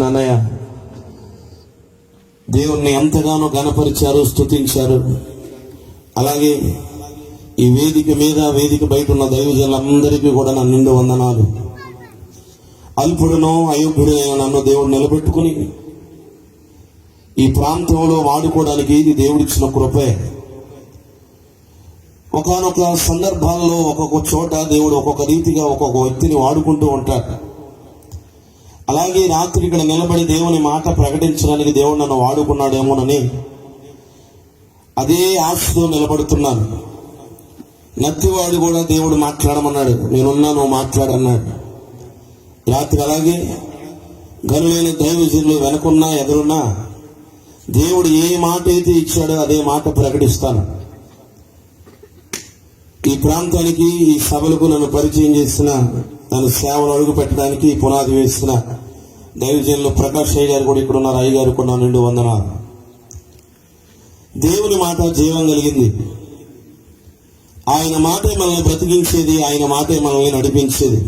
నాన్నయ్య దేవుణ్ణి ఎంతగానో ఘనపరిచారు, స్తుతించారు. అలాగే ఈ వేదిక మీద, వేదిక బయట ఉన్న దైవజనులందరికీ కూడా నా నిండు వందనాలు. అల్పుడును అయోగ్యుడైన నన్ను దేవుడు నిలబెట్టుకుని ఈ ప్రాంతంలో వాడుకోవడానికి ఇది దేవుడిచ్చిన కృపే. ఒకానొక సందర్భాల్లో ఒక్కొక్క చోట దేవుడు ఒక్కొక్క రీతిగా ఒక్కొక్క వ్యక్తిని వాడుకుంటూ ఉంటాడు. అలాగే రాత్రి ఇక్కడ నిలబడి దేవుని మాట ప్రకటించడానికి దేవుడు నన్ను వాడుకున్నాడేమోనని అదే ఆశతో నిలబడుతున్నాను. నత్తివాడు కూడా దేవుడు మాట్లాడమన్నాడు, నేనున్నా నువ్వు మాట్లాడన్నాడు. రాత్రి అలాగే గనులైన దైవజనులు వెనకున్నా ఎదురున్నా దేవుడు ఏ మాట అయితే ఇచ్చాడో అదే మాట ప్రకటిస్తాను. ఈ ప్రాంతానికి, ఈ సభలకు నన్ను పరిచయం చేసిన, నన్ను సేవలు అడుగు పెట్టడానికి పునాది వేసిన దైవజనులు ప్రకాష్ అయ్య గారు కూడా ఇక్కడ ఉన్నారు. అయ్య గారు కూడా నిండు వందనాలు. దేవుని మాట జీవం కలిగింది. ఆయన మాటే మనల్ని బ్రతికించేది, ఆయన మాటే మనల్ని నడిపించేది.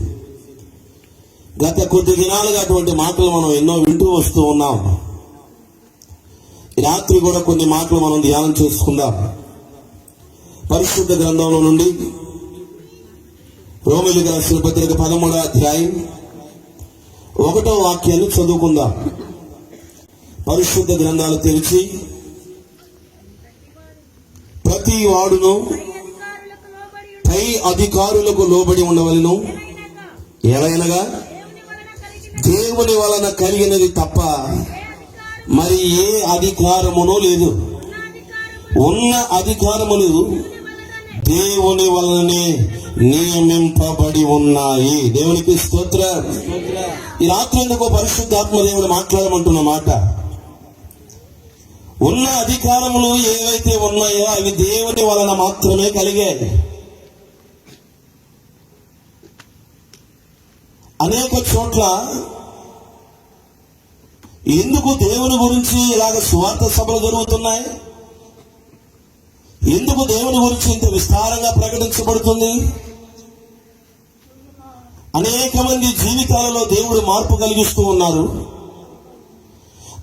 గత కొద్ది దినాలుగా అటువంటి మాటలు మనం ఎన్నో వింటూ వస్తూ ఉన్నాం. రాత్రి కూడా కొన్ని మాటలు మనం ధ్యానం చేసుకుందాం. పరిశుద్ధ గ్రంథంలో నుండి రోమీయులకు రాసిన పత్రిక 13వ అధ్యాయం 1వ వాక్యాన్ని చదువుకుందాం. పరిశుద్ధ గ్రంథాలు తెరిచి, ప్రతి వాడును పై అధికారులకు లోబడి ఉండవలెను, ఎలయనగా దేవుని వలన కలిగినది తప్ప మరి ఏ అధికారమునో లేదు. ఉన్న అధికారములు దేవుని వలననే నియమింపబడి ఉన్నాయి. దేవునికి స్తోత్రం. ఈ రాత్రి ఎందుకో పరిశుద్ధాత్మ దేవుడు మాట్లాడమంటున్న మాట, ఉన్న అధికారములు ఏవైతే ఉన్నాయో అవి దేవుని వలన మాత్రమే కలిగాయి. అనేక చోట్ల ఎందుకు దేవుని గురించి ఇలాగ సువార్త సభలు జరుగుతున్నాయి? ఎందుకు దేవుని గురించి ఇంత విస్తారంగా ప్రకటించబడుతుంది? అనేక మంది జీవితాలలో దేవుడు మార్పు కలిగిస్తూ ఉన్నారు.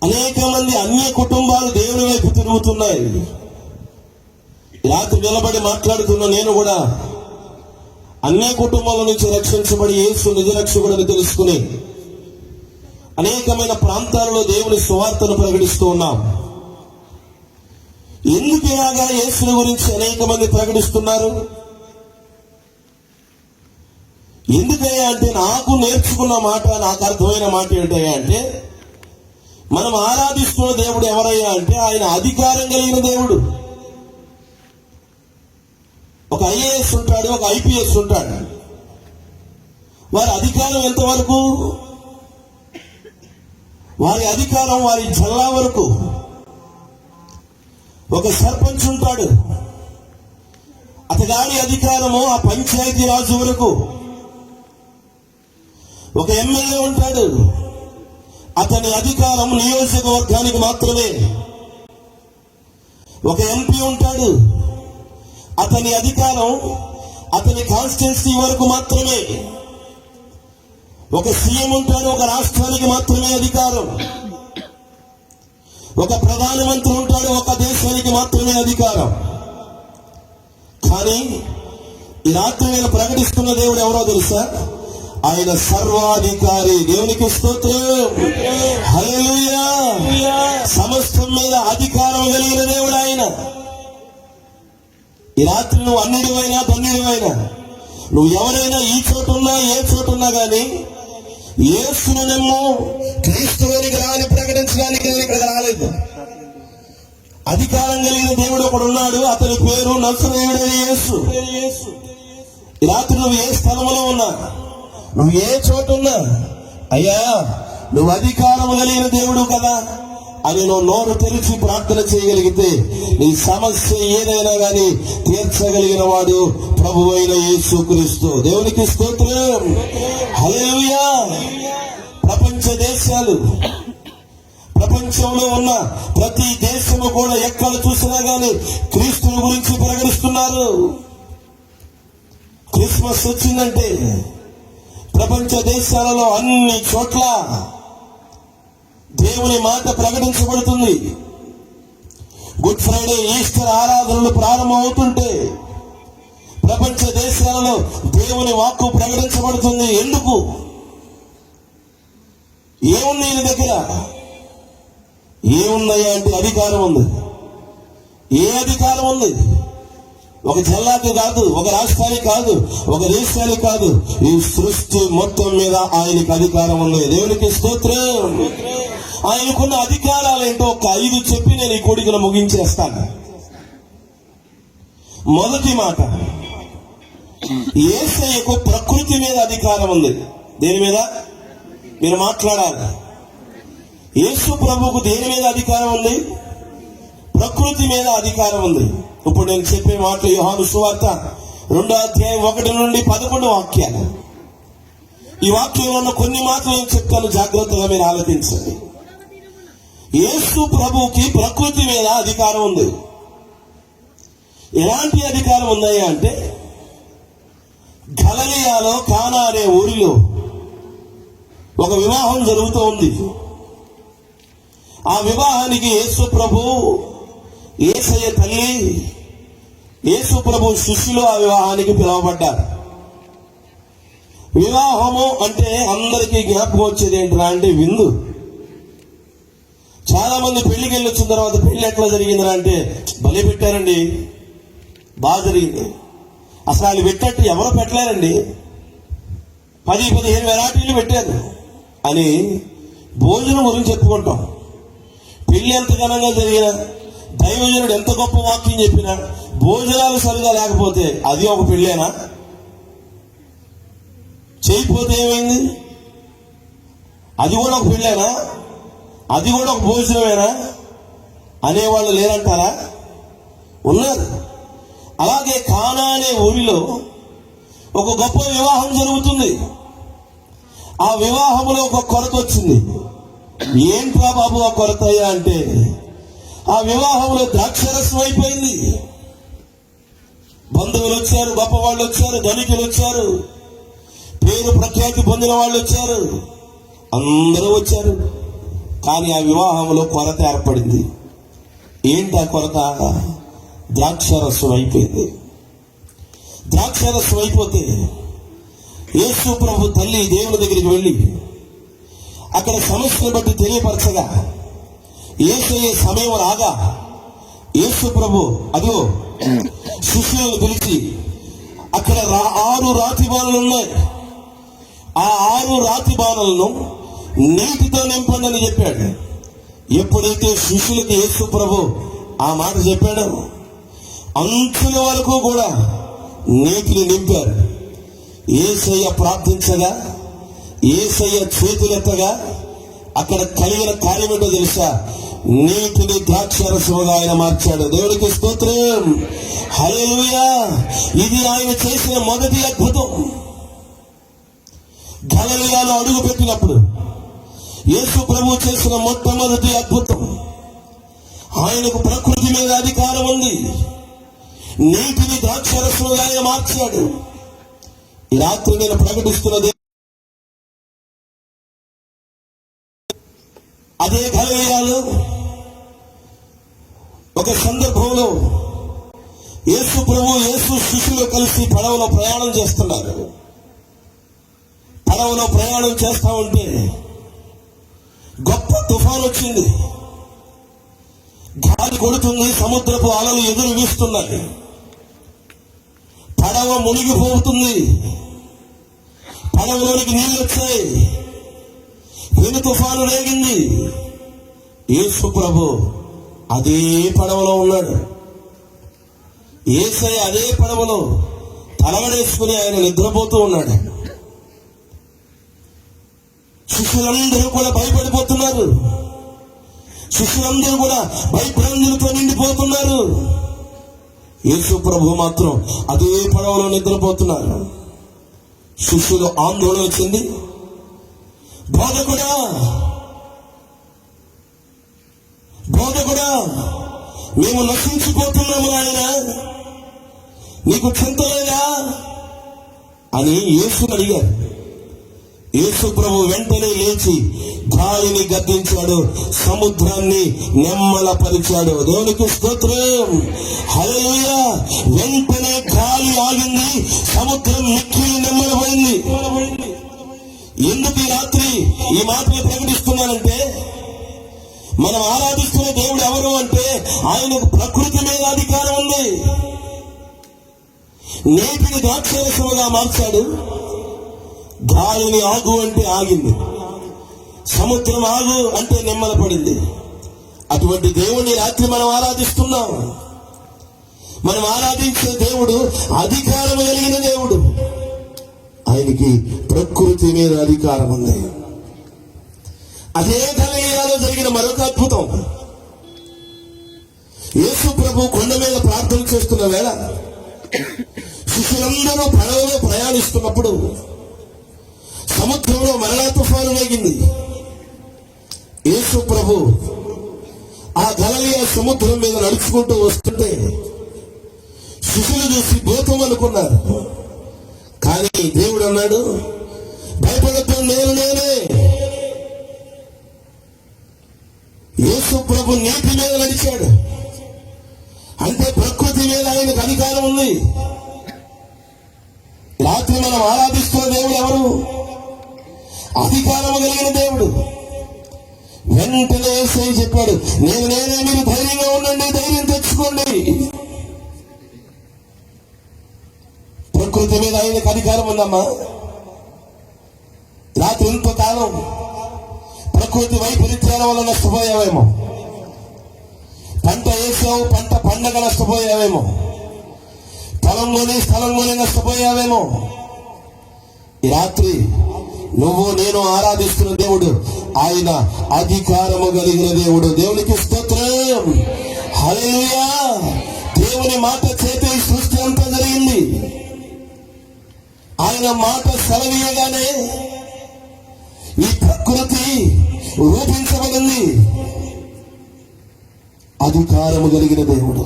అనేక మంది అన్య కుటుంబాలు దేవుని వైపు తిరుగుతున్నాయి. రాత్రి నిలబడి మాట్లాడుతున్న నేను కూడా అన్య కుటుంబాల నుంచి రక్షించబడి యేసు నిజ రక్షకుడని తెలుసుకుని అనేకమైన ప్రాంతాలలో దేవుని సువార్తను ప్రకటిస్తూ ఉన్నాం. ఎందుకు ఇలాగా యేసుని గురించి అనేక మంది ప్రకటిస్తున్నారు? ఎందుకయ్యా అంటే, నాకు నేర్చుకున్న మాట, నాకు అర్థమైన మాట ఏంటయ్యా అంటే, మనం ఆరాధిస్తున్న దేవుడు ఎవరయ్యా అంటే ఆయన అధికారం కలిగిన దేవుడు. ఒక ఐఏఎస్ ఉంటాడు, ఒక ఐపీఎస్ ఉంటాడు. వారి అధికారం ఎంతవరకు? వారి అధికారం వారి జిల్లా వరకు. ఒక సర్పంచ్ ఉంటాడు, అతగాడి అధికారము ఆ పంచాయతీ రాజు వరకు. ఒక ఎమ్మెల్యే ఉంటాడు, అతని అధికారం నియోజకవర్గానికి మాత్రమే. ఒక ఎంపీ ఉంటాడు, అతని అధికారం అతని కాన్స్టిట్యున్సీ వరకు మాత్రమే. ఒక సీఎం ఉంటాడు, ఒక రాష్ట్రానికి మాత్రమే అధికారం. ఒక ప్రధానమంత్రి ఉంటాడు, ఒక దేశానికి మాత్రమే అధికారం. కానీ ఈ రాత్రి నేను ప్రకటిస్తున్న దేవుడు ఎవరో తెలుసా? ఆయన సర్వాధికారి. దేవునికి స్తోత్రం, హల్లెలూయా. సమస్తం మీద అధికారం కలిగిన దేవుడు ఆయన. ఈ రాత్రి నువ్వు అన్నిడివైనా ధన్యుడివైనా, నువ్వు ఎవరైనా ఈ చోటున్నా ఏ చోటున్నా కానీ యేసును నమ్ము, క్రీస్తువునికి రాని ప్రకటించడానికి నేను ఇక్కడ రాలేదు. అధికారం కలిగిన దేవుడు ఒకడు ఉన్నాడు, అతని పేరు నజరేయుడైన యేసు. ఈ రాత్రి నువ్వు ఏ స్థలంలో ఉన్నా, నువ్వు ఏ చోటున్నా, అయ్యా నువ్వు అధికారం కలిగిన దేవుడు కదా అని నువ్వు నోరు తెరిచి ప్రార్థన చేయగలిగితే నీ సమస్య ఏదైనా కానీ తీర్చగలిగిన వాడు ప్రభువైన యేసుక్రీస్తు. దేవునికి స్తోత్రం, హల్లెలూయా. ప్రపంచ దేశాలు, ప్రపంచంలో ఉన్న ప్రతి దేశము కూడా ఎక్కడ చూసినా గానీ క్రీస్తుని గురించి ప్రకటిస్తున్నారు. క్రిస్మస్ వచ్చిందంటే ప్రపంచ దేశాలలో అన్ని చోట్ల దేవుని మాట ప్రకటించబడుతుంది. గుడ్ ఫ్రైడే, ఈస్టర్ ఆరాధనలు ప్రారంభం అవుతుంటే ప్రపంచ దేశాలలో దేవుని వాక్కు ప్రకటించబడుతుంది. ఎందుకు? ఏముంది నీ దగ్గర? ఏముందయ్యా అంటే అధికారం ఉంది. ఏ అధికారం ఉంది? ఒక జిల్లాకి కాదు, ఒక రాష్ట్రానికి కాదు, ఒక దేశానికి కాదు, ఈ సృష్టి మొత్తం మీద ఆయనకి అధికారం ఉంది. దేవునికి స్తోత్రం. ఆయనకున్న అధికారాలు ఏంటో ఒక 5 చెప్పి నేను ఈ కోడికను ముగించేస్తాను. మొదటి మాట, యేసయ్యకు ప్రకృతి మీద అధికారం ఉంది. దేని మీద? మీరు మాట్లాడాలి. యేసు ప్రభువుకు దేని మీద అధికారం ఉంది? ప్రకృతి మీద అధికారం ఉంది. ఇప్పుడు నేను చెప్పే మాటలు యోహాను సువార్త 2వ అధ్యాయం 1 నుండి 11 వాక్యాలు. ఈ వాక్యంలో ఉన్న కొన్ని మాటలు నేను చెప్తాను, జాగ్రత్తగా మీరు ఆలోచించండి. యేసు ప్రభువుకి ప్రకృతి మీద అధికారం ఉంది. ఎలాంటి అధికారం ఉందయ్యా అంటే, గలిలయలో కానా అనే ఊరిలో ఒక వివాహం జరుగుతూ ఉంది. ఆ వివాహానికి యేసు ప్రభు, యేసయ్య తల్లి, యేసు ప్రభు శిష్యులు ఆ వివాహానికి పిలువబడ్డారు. వివాహము అంటే అందరికీ జ్ఞాపకం వచ్చేది ఏంటరా అంటే విందు. చాలా మంది పెళ్లికి వెళ్ళి వచ్చిన తర్వాత పెళ్లి ఎట్లా జరిగిందిరా అంటే, బలి పెట్టారండి, బాగా జరిగింది. అసలు వాళ్ళు పెట్టట్టు ఎవరో పెట్టలేరండి, 10-15 వెరైటీలు పెట్టారు అని భోజనం గురించి చెప్పుకుంటాం. పెళ్లి ఎంత ఘనంగా జరిగినా, దైవజనుడు ఎంత గొప్ప వాక్యం చెప్పినా, భోజనాలు సరిగా లేకపోతే అది ఒక పెళ్ళేనా? చేయకపోతే ఏమైంది? అది కూడా ఒక పెళ్ళేనా? అది కూడా ఒక భోజనమేనా అనేవాళ్ళు లేరంటారా? ఉన్నారు. అలాగే కానా అనే ఊరిలో ఒక గొప్ప వివాహం జరుగుతుంది. ఆ వివాహంలో ఒక కొరత వచ్చింది. ఏంట్రా బాబు ఆ కొరత అయ్యా అంటే, ఆ వివాహంలో ద్రాక్షరసం అయిపోయింది. బంధువులు వచ్చారు, గొప్ప వాళ్ళు వచ్చారు, ధనికులు వచ్చారు, పేరు ప్రఖ్యాతి పొందిన వాళ్ళు వచ్చారు, అందరూ వచ్చారు. కానీ ఆ వివాహంలో కొరత ఏర్పడింది. ఏంటి ఆ కొరత? ద్రాక్షరసం అయిపోయింది. ద్రాక్షరసం అయిపోతే యేసు ప్రభు తల్లి దేవుని దగ్గరికి వెళ్ళి అక్కడ సమస్యను బట్టి తెలియపరచగా, యేసయ్యే సమయం రాగా యేసు ప్రభు అదో శిష్యులను పిలిచి, అక్కడ 6 రాతి బాణలు ఉన్నాయి, ఆ 6 రాతి బాణలను నీటితో నింపండి అని చెప్పాడు. ఎప్పుడైతే శిష్యులకి యేసు ప్రభు ఆ మాట చెప్పాడో, అంచుల వరకు కూడా నీటిని నింపారు. యేసయ్య ప్రార్థించగా, యేసయ్య చేతులెత్తగా అక్కడ కలిగిన కార్యం ఏంటో తెలుసా? నీటిని ద్రాక్షరసముగా ఆయన మార్చాడు. దేవుడికి స్తోత్రం, హల్లెలూయా. ఇది ఆయన చేసిన మొదటి అద్భుతం. గలిలయలో అడుగు పెట్టినప్పుడు యేసు ప్రభు చేసిన మొట్టమొదటి అద్భుతం. ఆయనకు ప్రకృతి మీద అధికారం ఉంది. నీటిని ద్రాక్షరసముగా ఆయన మార్చాడు. ఈ రాత్రి నేను ప్రకటిస్తున్నది అదే. గలిలయలో ఒక సందర్భంలో యేసు ప్రభు, యేసు శిష్యులు కలిసి పడవలో ప్రయాణం చేస్తున్నారు. పడవలో ప్రయాణం చేస్తా ఉంటే గొప్ప తుఫాను వచ్చింది. గాలి కొడుతుంది, సముద్రపు అలలు ఎదురు వీస్తున్నాయి. పడవ మునిగిపోతుంది. పడవలోనికి నీళ్ళు వచ్చాయి. పెను తుఫాను రేగింది. యేసు ప్రభు అదే పడవలో ఉన్నాడు. యేసయ్య అదే పడవలో తలవడేసుకుని ఆయన నిద్రపోతూ ఉన్నాడు. శిష్యులందరూ కూడా భయపడిపోతున్నారు. శిష్యులందరూ కూడా భయభ్రాంతులతో నిండిపోతున్నారు. యేసు ప్రభు మాత్రం అదే పడవలో నిద్రపోతున్నారు. శిష్యులు ఆందోళన చెంది, బోధకుడా, బోధకుడా, మేము నశించిపోతున్నాము నాయన, నీకు చింత లేదా అని యేసుని అడిగారు. యేసు ప్రభు వెంటనే లేచి గాలిని గద్దించాడు, సముద్రాన్ని నెమ్మలపరిచాడు. దేవునికి స్తోత్రం, హల్లెలూయా. వెంటనే గాలి ఆగింది, సముద్రం మిక్కిలి నెమ్మలపడింది. ఎందుకు ఈ రాత్రి ఈ మాటలు ప్రకటిస్తున్నానంటే, మనం ఆరాధిస్తున్న దేవుడు ఎవరు అంటే ఆయనకు ప్రకృతి మీద అధికారం ఉంది. నీటిని ద్రాక్షరసముగా మార్చాడు, గాలిని ఆగు అంటే ఆగింది, సముద్రం ఆగు అంటే నెమ్మలపడింది. అటువంటి దేవుని రాత్రి మనం ఆరాధిస్తున్నాం. మనం ఆరాధించే దేవుడు అధికారం కలిగిన దేవుడు. ఆయనకి ప్రకృతి మీద అధికారం ఉంది. అదే గలిలయలో జరిగిన మరొక అద్భుతం. యేసు ప్రభు కొండ మీద ప్రార్థన చేస్తున్న వేళ శిష్యులందరూ పడవలో ప్రయాణిస్తున్నప్పుడు సముద్రంలో మరలా తుఫాను వేగింది. యేసు ప్రభు ఆ గలిలయ సముద్రం మీద నడుచుకుంటూ వస్తుంటే శిష్యులు చూసి భూతం అనుకున్నారు. కానీ దేవుడు అన్నాడు, భయపడద్దు, నేనే. యేసు ప్రభు నీటి మీద నడిచాడు అంటే ప్రకృతి మీద ఆయనకు అధికారం ఉంది. రాత్రి మనం ఆరాధిస్తున్న దేవుడు ఎవరు? అధికారం కలిగిన దేవుడు. వెంటనే యేసయ్య చెప్పాడు, నేనే, మీరు ధైర్యంగా ఉండండి, ధైర్యం తెచ్చుకోండి. ప్రకృతి మీద ఆయనకు అధికారం ఉందమ్మా. రాత్రి ఇంతకాలం ప్రకృతి వైపరీత్యాల వల్ల నష్టపోయావేమో, పంట వేసావు, పంట పండగ నష్టపోయావేమో, పొలంలోనే స్థలంలోనే నష్టపోయావేమో. ఈ రాత్రి నువ్వు నేను ఆరాధిస్తున్న దేవుడు ఆయన అధికారము కలిగిన దేవుడు. దేవునికి స్తోత్రం, హల్లెలూయా. దేవుని మాట చేతి సృష్టి అంతా జరిగింది. ఆయన మాట సెలవీయగానే ఈ ప్రకృతి రూపించబడింది. అధికారము కలిగిన దేవుడు.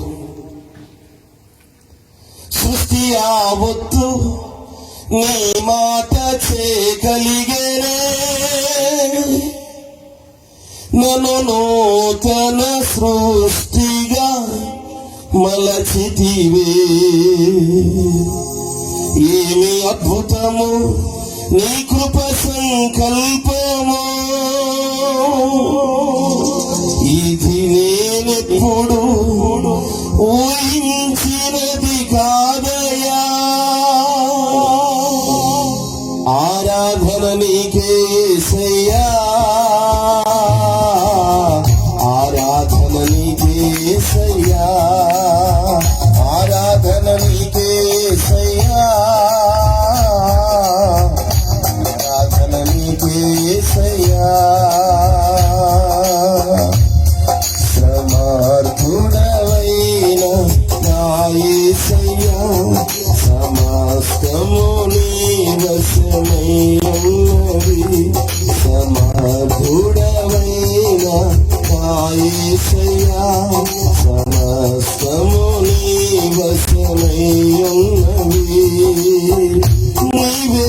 సృష్టి యావత్తు నీ మాట చేయగలిగేనే, నన్ను నూతన సృష్టిగా మలచితివే. ఏమి అద్భుతము నీ కృప సంకల్పము, ఇది నేనెప్పుడు ఊహించినది కాదయా. ఆరాధన నీకే యేసయ్యా, ఆరాధన నీకే యేసయ్యా, ఆరాధన నీకే యేసయ్యా, ఆరాధన నీకే యేసయ్యా. సమర్థుడవైన నా యేసయ్యా, సమస్తము నీ వశమై ఉన్నది. సమర్థుడవైన నా యేసయ్యా, సమస్తము నీ వశమై ఉన్నది. నీవే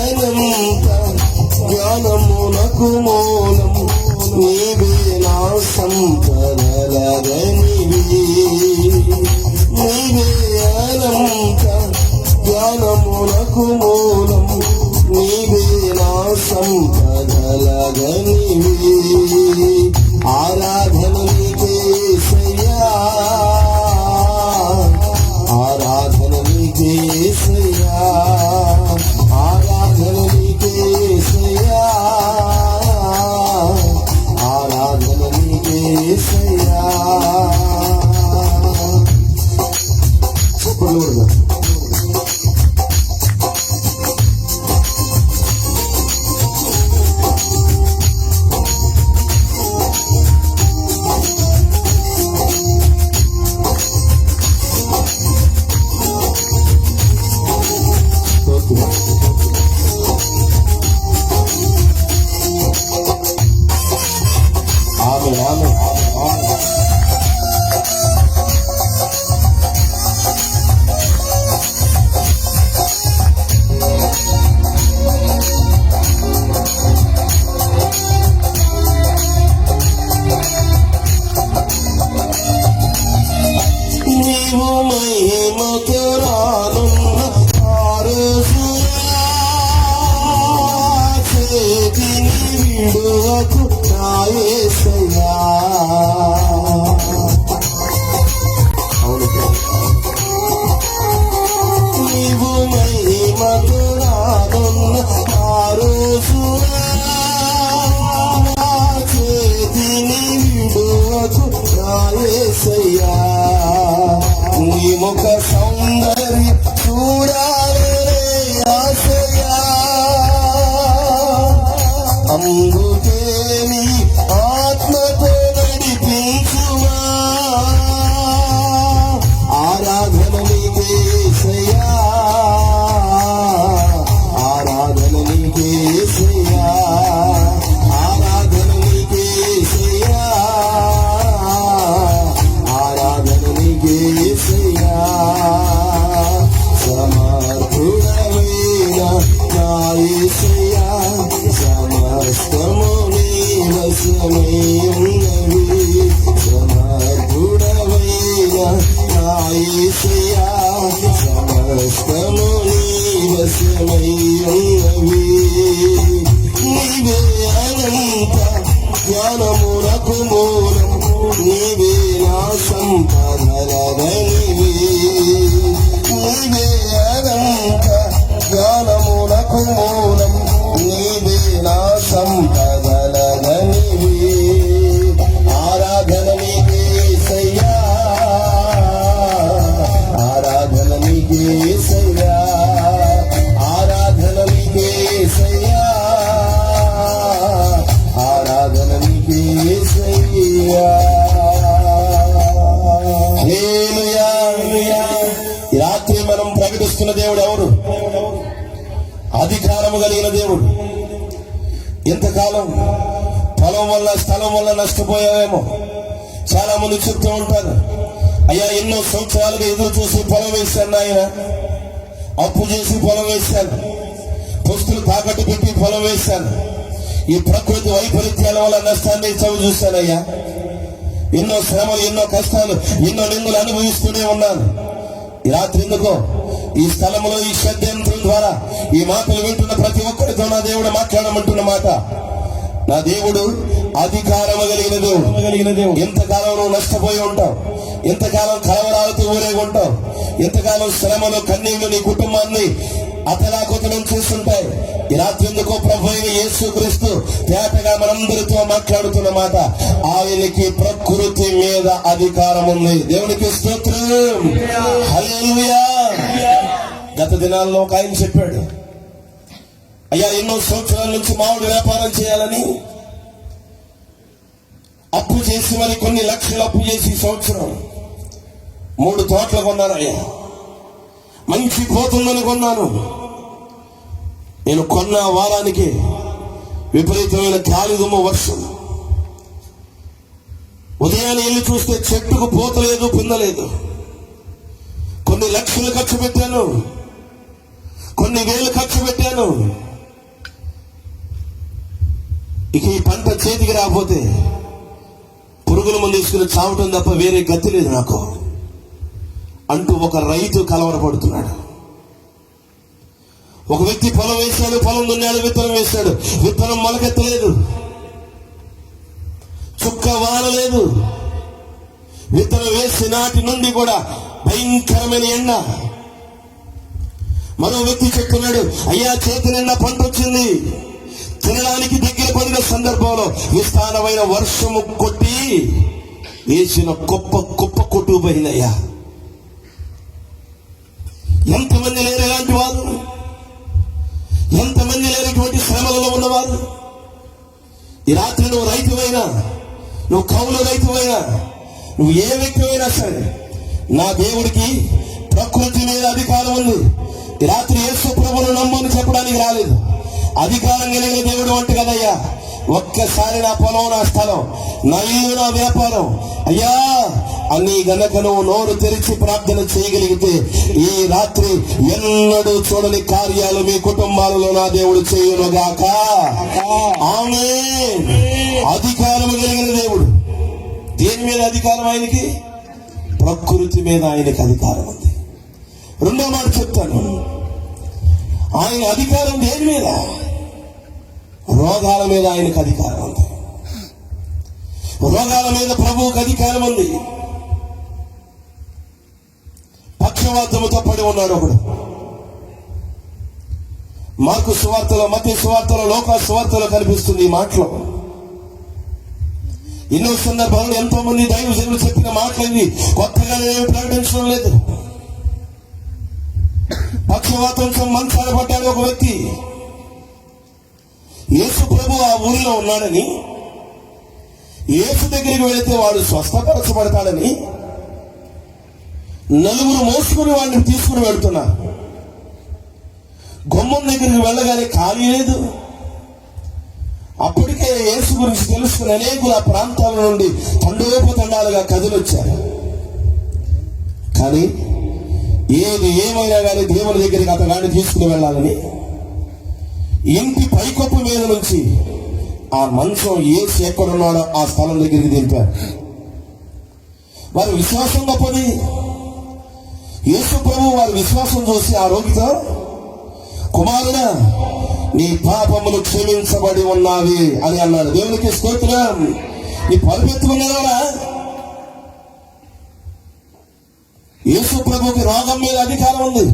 అనంత జ్ఞానమునకు మూలం, నీవే నా సంపదలగనివి. నీవే అనంత జ్ఞానమునకు మూలం, నీవే నా సంపదలగనివి. ఆరాధన నీకే యేసయ్యా, ఆరాధన నీకే యేసయ్యా, ఆరాధన నీకే యేసయ్యా, ఆరాధన నీకే యేసయ్యా. చెప్పండి. నా యేసయ్యా. నీవు మహిమతో రానున్న ఆ రోజున నా చేతిని విడువకు నా యేసయ్యా. నీ ముఖ సౌందర్యం చూడాలనే ఆశయా, అందుకే నీ ఆత్మతో నడిపించుమా. ఆరాధన నీకే యేసయ్యా, ఆరాధన నీకే యేసయ్యా, ఆరాధన నీకే యేసయ్యా, ఆరాధన నీకే యేసయ్యా. సమర్థుడవైన నా యేసయ్యా, సమస్తము నీ వశమై ఉన్నవి. సమర్థుడవైన నా యేసయ్యా, సమస్తము నీ వశమై ఉన్నవి. నీవే అనంత జ్ఞానమునకు మూలం, నీవే నా సంపదలనివి. నీవే అనంత జ్ఞానమునకు మూలం, నీవే నా సంపదలనివి. ఆరాధన నీకే యేసయ్యా, ఆరాధన నీకే యేసయ్యా, ఆరాధన నీకే యేసయ్యా, ఆరాధన నీకే యేసయ్యా. హల్లెలూయా. ఈ రాత్రి మనం ప్రకటిస్తున్న దేవుడు ఎవరు? అధికారము కలిగిన దేవుడు. ఎంతకాలం పొలం వల్ల స్థలం వల్ల నష్టపోయావేమో. చాలా మంది చెప్తూ ఉంటారు, అయ్యా ఎన్నో సంవత్సరాలుగా ఎదురు చూసి పొలం వేశాను, ఆయన అప్పు చేసి పొలం వేశాను, పుస్తులు తాకట్టు పెట్టి పొలం వేశాను, ఈ ప్రకృతి వైపరీత్యాల వల్ల నష్టాన్ని చవి చూశానయ్యా. ఎన్నో శ్రమలు, ఎన్నో కష్టాలు, ఎన్నో నిందలు అనుభవిస్తూనే ఉన్నాను. ఈ రాత్రి ఎందుకో ఈ స్థలంలో ఈ షడ్యంత్రం ద్వారా ఈ మాటలు వింటున్న ప్రతి ఒక్కరితో నా దేవుడు మాట్లాడమంటున్న మాట, నా దేవుడు అధికారము కలిగిన దేవుడు. ఎంతకాలం నువ్వు నష్టపోయి ఉంటావు, ఎంతకాలం కలవరాలతో ఊరేగి ఉంటావు, ఎంతకాలం శ్రమలు కన్నీళ్లు నీ కుటుంబాన్ని అతలాకుతలం చేస్తుంటాయి. ఈ రాత్రి ఎందుకో ప్రభు అయిన యేసుక్రీస్తు తేటగా మనందరితో మాట్లాడుతున్న మాట, ఆయనకి ప్రకృతి మీద అధికారం ఉంది. దేవునికి స్తోత్రం. హల్లెలూయా. గత దినాల్లో ఒక ఆయన చెప్పాడు, అయ్యా ఎన్నో సంవత్సరాల నుంచి మామిడి వ్యాపారం చేయాలని అప్పు చేసి మరి కొన్ని లక్షలు అప్పు చేసి సంవత్సరం 3 తోటలు కొన్నాను. అయ్యా మంచి పోతుందని కొన్నాను. నేను కొన్న వారానికి విపరీతమైన గాలి దుమ్ము, వర్షం. ఉదయాన్నే వెళ్ళి చూస్తే చెట్టుకు పోతలేదు, పిందలేదు. కొన్ని లక్షలు ఖర్చు పెట్టాను, కొన్ని వేలు ఖర్చు పెట్టాను. ఇక ఈ పంట చేతికి రాకపోతే పురుగుల మందు తీసుకుని చావటం తప్ప వేరే గతి లేదు నాకు అంటూ ఒక రైతు కలవరపడుతున్నాడు. ఒక వ్యక్తి పొలం వేశాడు, పొలం దున్నాడు, విత్తనం వేశాడు, విత్తనం మొలకెత్తలేదు, చుక్క వాన లేదు. విత్తనం వేసి నాటి నుండి కూడా భయంకరమైన ఎండ. మరో వ్యక్తి చెప్తున్నాడు, అయ్యా చేతి నిండా పంట వచ్చింది, తినడానికి దగ్గర పడిన సందర్భంలో విస్తారమైన వర్షము కొట్టి వేసిన కుప్ప కొట్టుకుపోయిందయ్యా. ఎంతమంది లేరు ఇలాంటి వారు? ఎంతమంది లేరు ఇటువంటి శ్రమలలో ఉన్నవారు? ఈ రాత్రి నువ్వు రైతువైనా, నువ్వు కౌలు రైతువైనా, నువ్వు ఏ వ్యక్తివైనా సరే, నా దేవుడికి ప్రకృతి మీద అధికారం ఉంది. ఈ రాత్రి యేసు ప్రభువును నమ్మని చెప్పడానికి రాలేదు. అధికారం కలిగిన దేవుడు అంటే కదయ్యా, ఒక్కసారి నా పొలం, నా స్థలం, నా ఇల్లు, నా వ్యాపారం, అయ్యా అని గనక నువ్వు నోరు తెరిచి ప్రార్థన చేయగలిగితే ఈ రాత్రి ఎన్నడూ చూడని కార్యాలు మీ కుటుంబాలలో నా దేవుడు చేయునుగాక. ఆమేన్. అధికారం కలిగిన దేవుడు. దేని మీద అధికారం ఆయనకి? ప్రకృతి మీద ఆయనకి అధికారం ఉంది. రెండో మాట చెప్తాను, ఆయన అధికారం దేని మీద? రోగాల మీద ఆయనకు అధికారం ఉంది. రోగాల మీద ప్రభువుకు అధికారం ఉంది. పక్షవాతముతో పడి ఉన్నాడు ఒకడు. మార్కు సువార్తలో, మత్తయి సువార్తలో, లూకా సువార్తలో కనిపిస్తుంది ఈ మాటలో. ఎన్నో సందర్భాల్లో ఎంతో మంది దైవజనులు చెప్పిన మాటలు కొత్తగా ఏమి ప్రకటించడం లేదు. పక్షవాతంతో మంచాన పడ్డాడు ఒక వ్యక్తి. యేసు ప్రభు ఆ ఊరిలో ఉన్నాడని, యేసు దగ్గరికి వెళితే వాడు స్వస్థపరచబడతాడని నలుగురు మోసుకుని వాడిని తీసుకుని వెళ్తున్నారు. గుమ్మం దగ్గరికి వెళ్ళగానే ఖాళీ లేదు. అప్పటికే యేసు గురించి తెలుసుకుని అనేకులు ఆ ప్రాంతాల నుండి తండోపతండాలుగా కదిలొచ్చారు. కానీ ఏది ఏమైనా కానీ దేవుని దగ్గరికి అతగాడిని తీసుకుని వెళ్ళాలని ఇంటి పైకప్పు మీద నుంచి ఆ మంచం యేసు ఎక్కడున్నాడో ఆ స్థలం దగ్గరికి దింపారు. వారి విశ్వాసం గొప్పది. యేసు ప్రభు వారి విశ్వాసం చూసి ఆ రోగితో, కుమారుడా, నీ పాపములు క్షమించబడి ఉన్నావి అని అన్నాడు. దేవునికి స్తోత్రం. నీ పరుపెత్తుకున్నారా? యేసు ప్రభుకి రోగం మీద అధికారం ఉంది.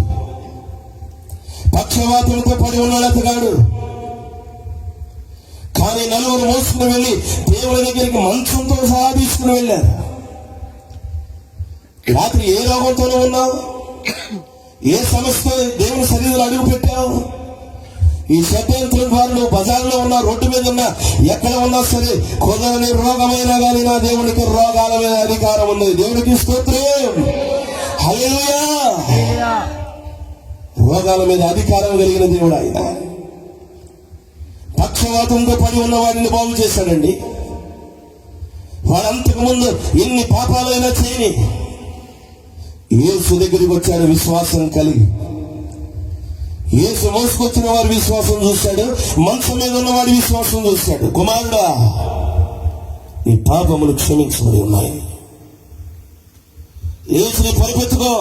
పక్షవాతంతో పడి ఉన్నాడు అతగాడు. కానీ నలుగురు మోసుకుని వెళ్ళి దేవుని దగ్గరికి మంచంతో సహా తీసుకుని వెళ్ళారు. రాత్రి ఏ రోగంతోనూ ఉన్నావు, ఏ సమస్యతో దేవుని సన్నిధిలో అడుగు పెట్టావు, ఈ శబ్దంతుల ద్వారా నువ్వు బజార్లో ఉన్నా, రోడ్డు మీద ఉన్నా, ఎక్కడ ఉన్నా సరే, కుదరని రోగమైనా కానీ నా దేవునికి రోగాల మీద అధికారం ఉంది. దేవునికి స్తోత్రం. హల్లెలూయా. రోగాల మీద అధికారం కలిగిన దేవుడు ఆయన. పక్షవాతంతో పడి ఉన్న వాడిని బాగు చేశాడండి. వాడంతకు ముందు ఎన్ని పాపాలైనా చేయని యేసు దగ్గరికి వచ్చాడు విశ్వాసం కలిగి. యేసు మోసుకొచ్చిన వారి విశ్వాసం చూశాడు, మంచం మీద ఉన్నవాడి విశ్వాసం చూశాడు. కుమారుడా, నీ పాపములు క్షమించబడి ఉన్నాయి. యేసుని పరిపెత్తుకో,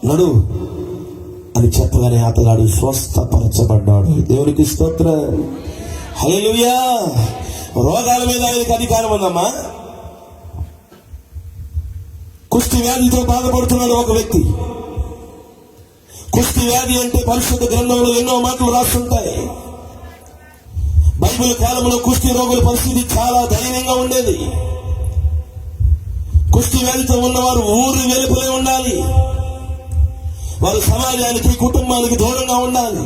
నడు అని చెప్పగానే అతగాడు స్వస్థపరచబడ్డాడు. దేవునికి స్తోత్రం. హల్లెలూయా. రోగాల మీద ఆయనకి అధికారం ఉందమ్మా. కుష్టి వ్యాధితో బాధపడుతున్నాడు ఒక వ్యక్తి. కుష్టి వ్యాధి అంటే పరిశుద్ధ గ్రంథంలో ఎన్నో మాటలు రాస్తుంటాయి. బైబిల్ కాలంలో కుష్టి రోగుల పరిస్థితి చాలా దయనీయంగా ఉండేది. కుష్టి వ్యాధితో ఉన్నవారు ఊరు వెలుపలే ఉండాలి. వారు సమాజానికి, కుటుంబానికి దూరంగా ఉండాలి.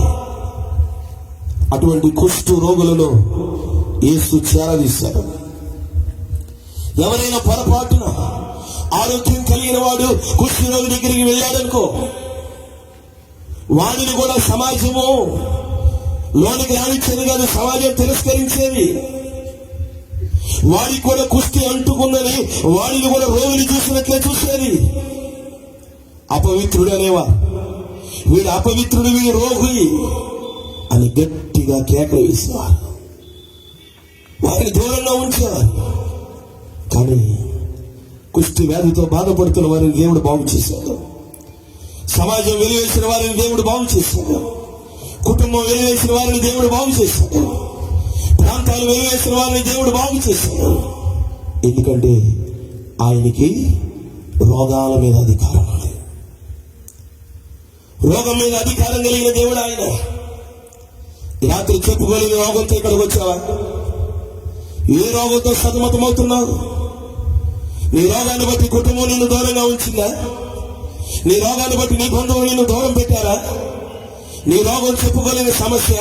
అటువంటి కుష్టు రోగులను యేసు చేరదీశాడు. ఎవరైనా పొరపాటున ఆరోగ్యం కలిగిన వాడు కుష్టి రోగి దగ్గరికి వెళ్ళాడనుకో, వాడిని కూడా సమాజము లోనికి రానిచ్చేది కాదు, సమాజం తిరస్కరించేది. వాడికి కూడా కుష్టి అంటుకుందని వాడిని కూడా రోగిని చూసినట్లే చూసేది. అపవిత్రుడు అనేవారు. వీడు అపవిత్రుడు, వీడు రోగి అని గట్టిగా కేకలు వేసేవారు. వారిని దూరంగా ఉంచేవారు. కానీ కుష్టి వ్యాధితో బాధపడుతున్న వారిని దేవుడు బాగు చేశాడు. సమాజం వెలివేసిన వారిని దేవుడు బాగు చేశాడు. కుటుంబం వెలివేసిన వారిని దేవుడు బాగు చేశాడు. ప్రాంతాలు వెలివేసిన వారిని దేవుడు బాగు చేశాడు. ఎందుకంటే ఆయనకి రోగాల మీద అధికారం ఉంది. రోగం మీద అధికారం కలిగిన దేవుడు ఆయన. రాత్రి చెప్పుకోలేని రోగంతో ఇక్కడికి వచ్చావా? ఏ రోగంతో సతమతమవుతున్నావు? నీ రోగాన్ని బట్టి కుటుంబం నిన్ను దూరంగా ఉంచిందా? నీ రోగాన్ని బట్టి నీ బంధువులు నిన్ను దూరం పెట్టారా? నీ రోగం చెప్పుకోలేని సమస్య,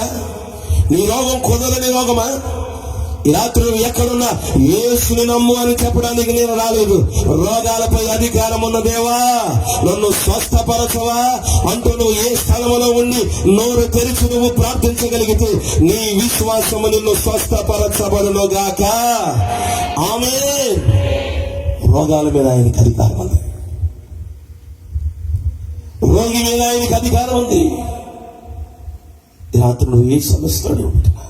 నీ రోగం కుదరని రోగమా? ఈ రాత్రి నువ్వు ఎక్కడున్నా యేసుని నమ్ము అని చెప్పడానికి నేను రాలేదు. రోగాలపై అధికారం ఉన్న దేవా, నన్ను స్వస్థపరచవా అంటూ నువ్వు ఏ స్థలంలో ఉండి నోరు తెరిచి నువ్వు ప్రార్థించగలిగితే నీ విశ్వాసము నిన్ను స్వస్థపరచబడును గాక. ఆమేన్. రోగాల మీద ఆయనకి అధికారం ఉంది. రోగి మీద ఆయనకి అధికారం ఉంది. ఈ రాత్రి నువ్వు ఏ సమస్యలో అడుగుపెట్టినా,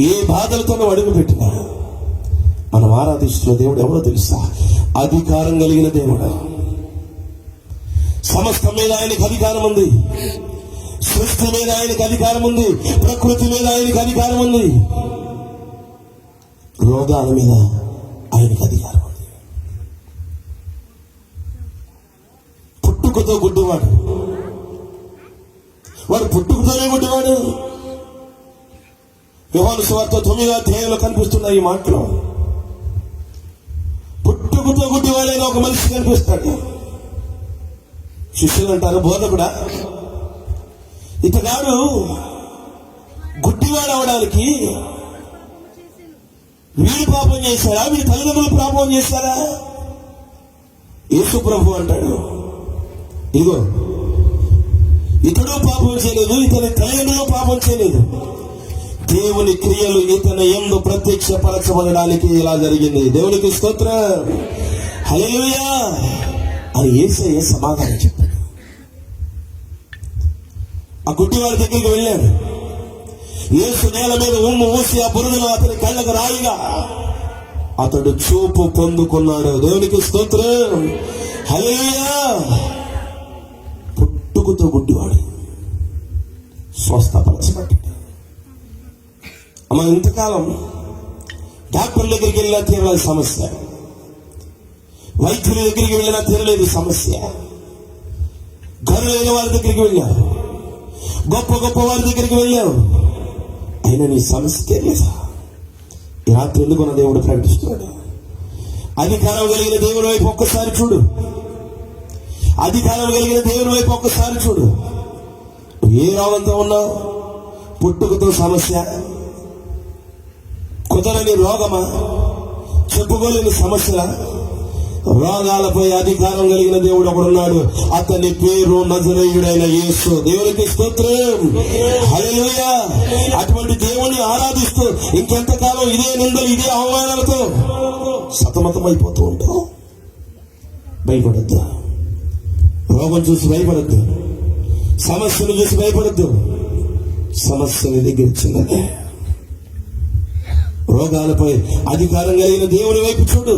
ఏ బాధలతో నువ్వు అడుగుపెట్టినా, మనం ఆరాధిస్తున్న దేవుడు ఎవరో తెలుసా? అధికారం కలిగిన దేవుడు. సమస్తం మీద ఆయనకు అధికారం ఉంది. సృష్టి మీద ఆయనకు అధికారం ఉంది. ప్రకృతి మీద ఆయనకు అధికారం ఉంది. రోగాల మీద ఆయనకు అధికారం ఉంది. పుట్టుకతో గుడ్డివాడు, వాడు పుట్టుకతోనే గుడ్డివాడు. యోహాను సువార్త 9వ అధ్యాయంలో కనిపిస్తున్న ఈ మాటలో పుట్టుకతో గుడ్డివాడైన ఒక మనిషి కనిపిస్తాడు. శిష్యులు అంటారు, బోధకుడా, ఇతగాడు గుడ్డివాడు అవడానికి వీడు పాపం చేశారా, వీడి తల్లిదండ్రులు పాపం చేశారా? యేసు ప్రభు అంటాడు, ఇదిగో ఇతడు పాపం చేయలేదు, ఇతని తల్లిదండ్రులు పాపం చేయలేదు, దేవుని క్రియలు ఇతని యందు ప్రత్యక్షపరచబడడానికి ఇలా జరిగింది. దేవునికి స్తోత్రం, హల్లెలూయా అని యేసయ్య సమాధానం చెప్పాడు. ఆ గుడ్డివాడి దగ్గరికి వెళ్ళాడు. యేసు నేల మీద ఉమ్ము ఊసి ఆ బురదను అతని కళ్ళకు రాయిగా అతడు చూపు పొందుకున్నాడు. దేవునికి స్తోత్రం, హల్లెలూయా. పుట్టుకతో గుడ్డివాడు స్వస్థపరచబడ్డాడు. అమ్మ, ఇంతకాలం డాక్టర్ల దగ్గరికి వెళ్ళినా తీరలేదు సమస్య, వైద్యుల దగ్గరికి వెళ్ళినా తీరలేదు సమస్య, గనులైన వారి దగ్గరికి వెళ్ళావు, గొప్ప గొప్ప వారి దగ్గరికి వెళ్ళావు, అయినా నీ సమస్య తీరలేదా? ఈ రాత్రి ఎందుకున్న దేవుడు ప్రకటిస్తున్నాడు, అధికారం కలిగిన దేవుని వైపు ఒక్కసారి చూడు, అధికారం కలిగిన దేవుని వైపు ఒక్కసారి చూడు. ఏ రావంతా ఉన్నావు? పుట్టుకతో సమస్య, కుదరని రోగమా, చెప్పుకోలేని సమస్యల, రోగాలపై అధికారం కలిగిన దేవుడు ఒకడున్నాడు. అతని పేరు నజరేయుడైన యేసు. దేవునికి స్తోత్రం, హల్లెలూయా. అటువంటి దేవుని ఆరాధిస్తూ ఇంకెంతకాలం ఇదే నిందలు, ఇదే అవమానాలతో సతమతం అయిపోతూ ఉంటాం? భయపడద్దు, రోగం చూసి భయపడద్దు, సమస్యను చూసి భయపడద్దు. సమస్యని దగ్గర చిన్నదే. రోగాలపై అధికారం కలిగిన దేవుని వైపు చూడు,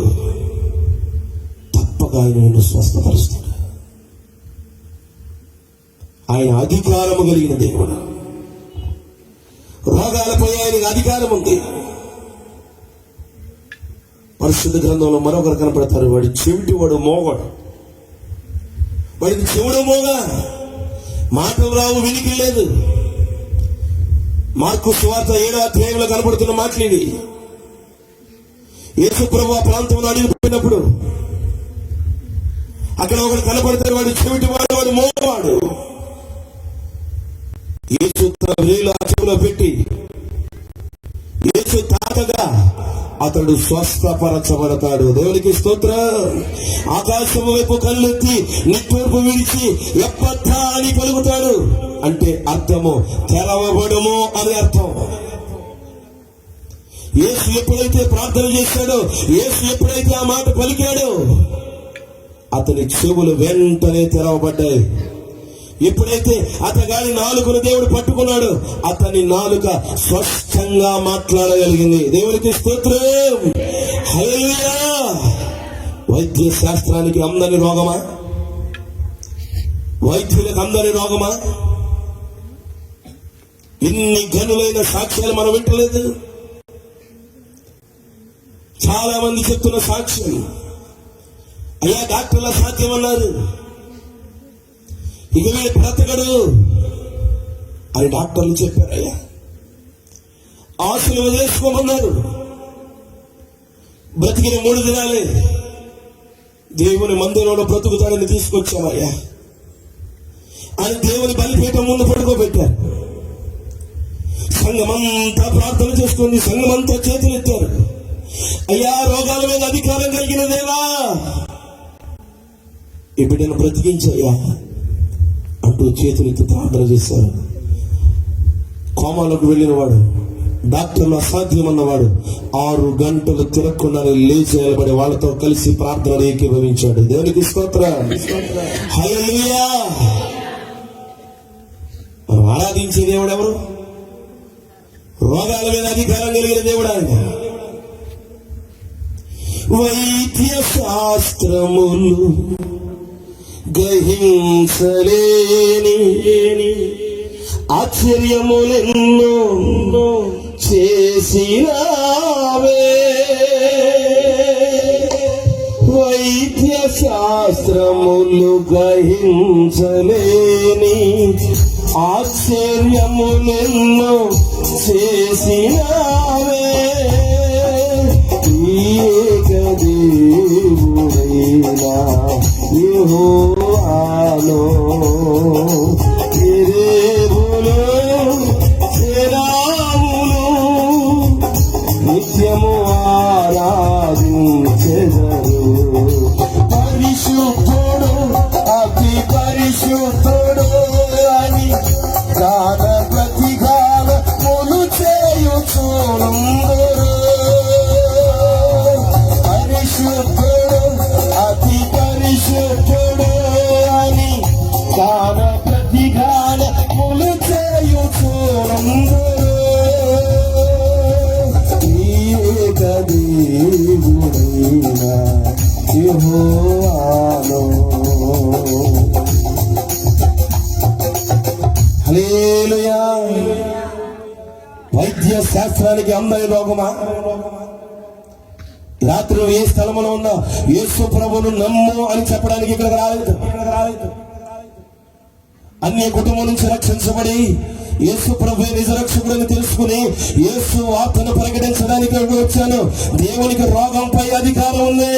తప్పక ఆయన నిన్ను స్వస్థపరుస్తాడు. ఆయన అధికారము కలిగిన దేవుడు. రోగాలపై ఆయనకు అధికారం ఉంది. పరిశుద్ధ గ్రంథంలో మరొకరు కనపడతారు, వాడి చెవిటి, వాడు మోగడు, వాడికి చెవుడు మోగా, మాటలు రావు, వినికి లేదు. మార్కు సువార్త 7వ అధ్యాయంలో కనబడుతున్న మాటలు ఇవి. యేసు ప్రభు ఆ ప్రాంతంలో అడిగిపోయినప్పుడు అక్కడ ఒకడు కనపడతాడు, వాడు చెవిటి వాడు, వాడు మోగవాడు. యేసు తన వేలు ఆ చెవిలో పెట్టి యేసు తాకగా అతడు స్వస్థపరచబడతాడు. దేవునికి స్తోత్రం. ఆకాశం వైపు కళ్ళెత్తి నిట్టూర్పు విడిచి ఎప్పత్తా అని పలుకుతాడు. అంటే అర్థము తెరవబడుము అని అర్థం. యేసు ఎప్పుడైతే ప్రార్థన చేశాడో, యేసు ఎప్పుడైతే ఆ మాట పలికాడో, అతని చెవులు వెంటనే తెరవబడ్డాయి. ఎప్పుడైతే అతగాడి నాలుకను దేవుడు పట్టుకున్నాడు, అతని నాలుక స్పష్టంగా మాట్లాడగలిగింది. దేవునికి స్తోత్రం, హల్లెలూయా. వైద్య శాస్త్రానికి అందరి రోగమా? వైద్యులకు అందరి రోగమా? ఎన్ని గనులైన సాక్ష్యాలు మనం వింటలేదు. చాలా మంది చెప్తున్న సాక్ష్యం, అయ్యా డాక్టర్ల సాధ్యమన్నారు, ఇక వీళ్ళు బ్రతకడు అని డాక్టర్లు చెప్పారయ్యా. ఆశలు వదిలేసుకోమన్నారు. బ్రతికిన 3 దినాలే దేవుని మందిరంలో బ్రతుకుతాడని తీసుకొచ్చామయ్యా అని దేవుని బలిపీఠం ముందు పడుకోబెట్టారు. సంఘమంతా ప్రార్థన చేసుకుంది, సంఘమంతా చేతులు ఎత్తారు. అయ్యా, రోగాల మీద అధికారం కలిగిన దేవా, ఈ బిడ్డను బ్రతికించయ్యా అంటూ చేతులెత్తి ప్రార్థన చేశారు. కోమాలోకి వెళ్ళిన వాడు, డాక్టర్లు అసాధ్యమన్నవాడు 6 గంటలు తిరగకుండా లేచి నిలబడి వాళ్ళతో కలిసి ప్రార్థన ఏకీభవించాడు. దేవునికి స్తోత్రం, హల్లెలూయా. మనం ఆరాధించే దేవుడు ఎవరు? రోగాల మీద అధికారం కలిగిన దేవుడు ఆయన. వైద్య శాస్త్రములు గ్రహించలేని ఆశ్చర్యములెన్నో చేసినావే. శాస్త్రములు గ్రహించలేని ఆశ్చర్యములెన్నో చేసినావే. ఏకదేవుడైనా యెహోవాలో ఎరేబులు శరాములు నిత్యము ఆరాధించెదరు. పరిశుద్ధుడు అతి పరిశుద్ధుడు అని గాన ప్రతిగానములు చేయుచుందురు. పరిశుద్ధుడు అతి పరిశుద్ధుడు అని గాన ప్రతిగానములు చేయుచుందురు. ఏకదేవుడైనా యెహోవాలో. హల్లెలూయా. వైద్య శాస్త్రానికి అందరి రోగమా? రాత్రి ఏ స్థలంలో ఉన్నా యేసు ప్రభువును నమ్ము అని చెప్పడానికి ఇక్కడికి రాలేదు. అన్య కుటుంబం నుంచి రక్షించబడి యేసు ప్రభు నిజరక్షకుడని తెలుసుకుని యేసు వార్తను ప్రకటించడానికి వచ్చాను. దేవునికి రోగంపై అధికారం ఉంది.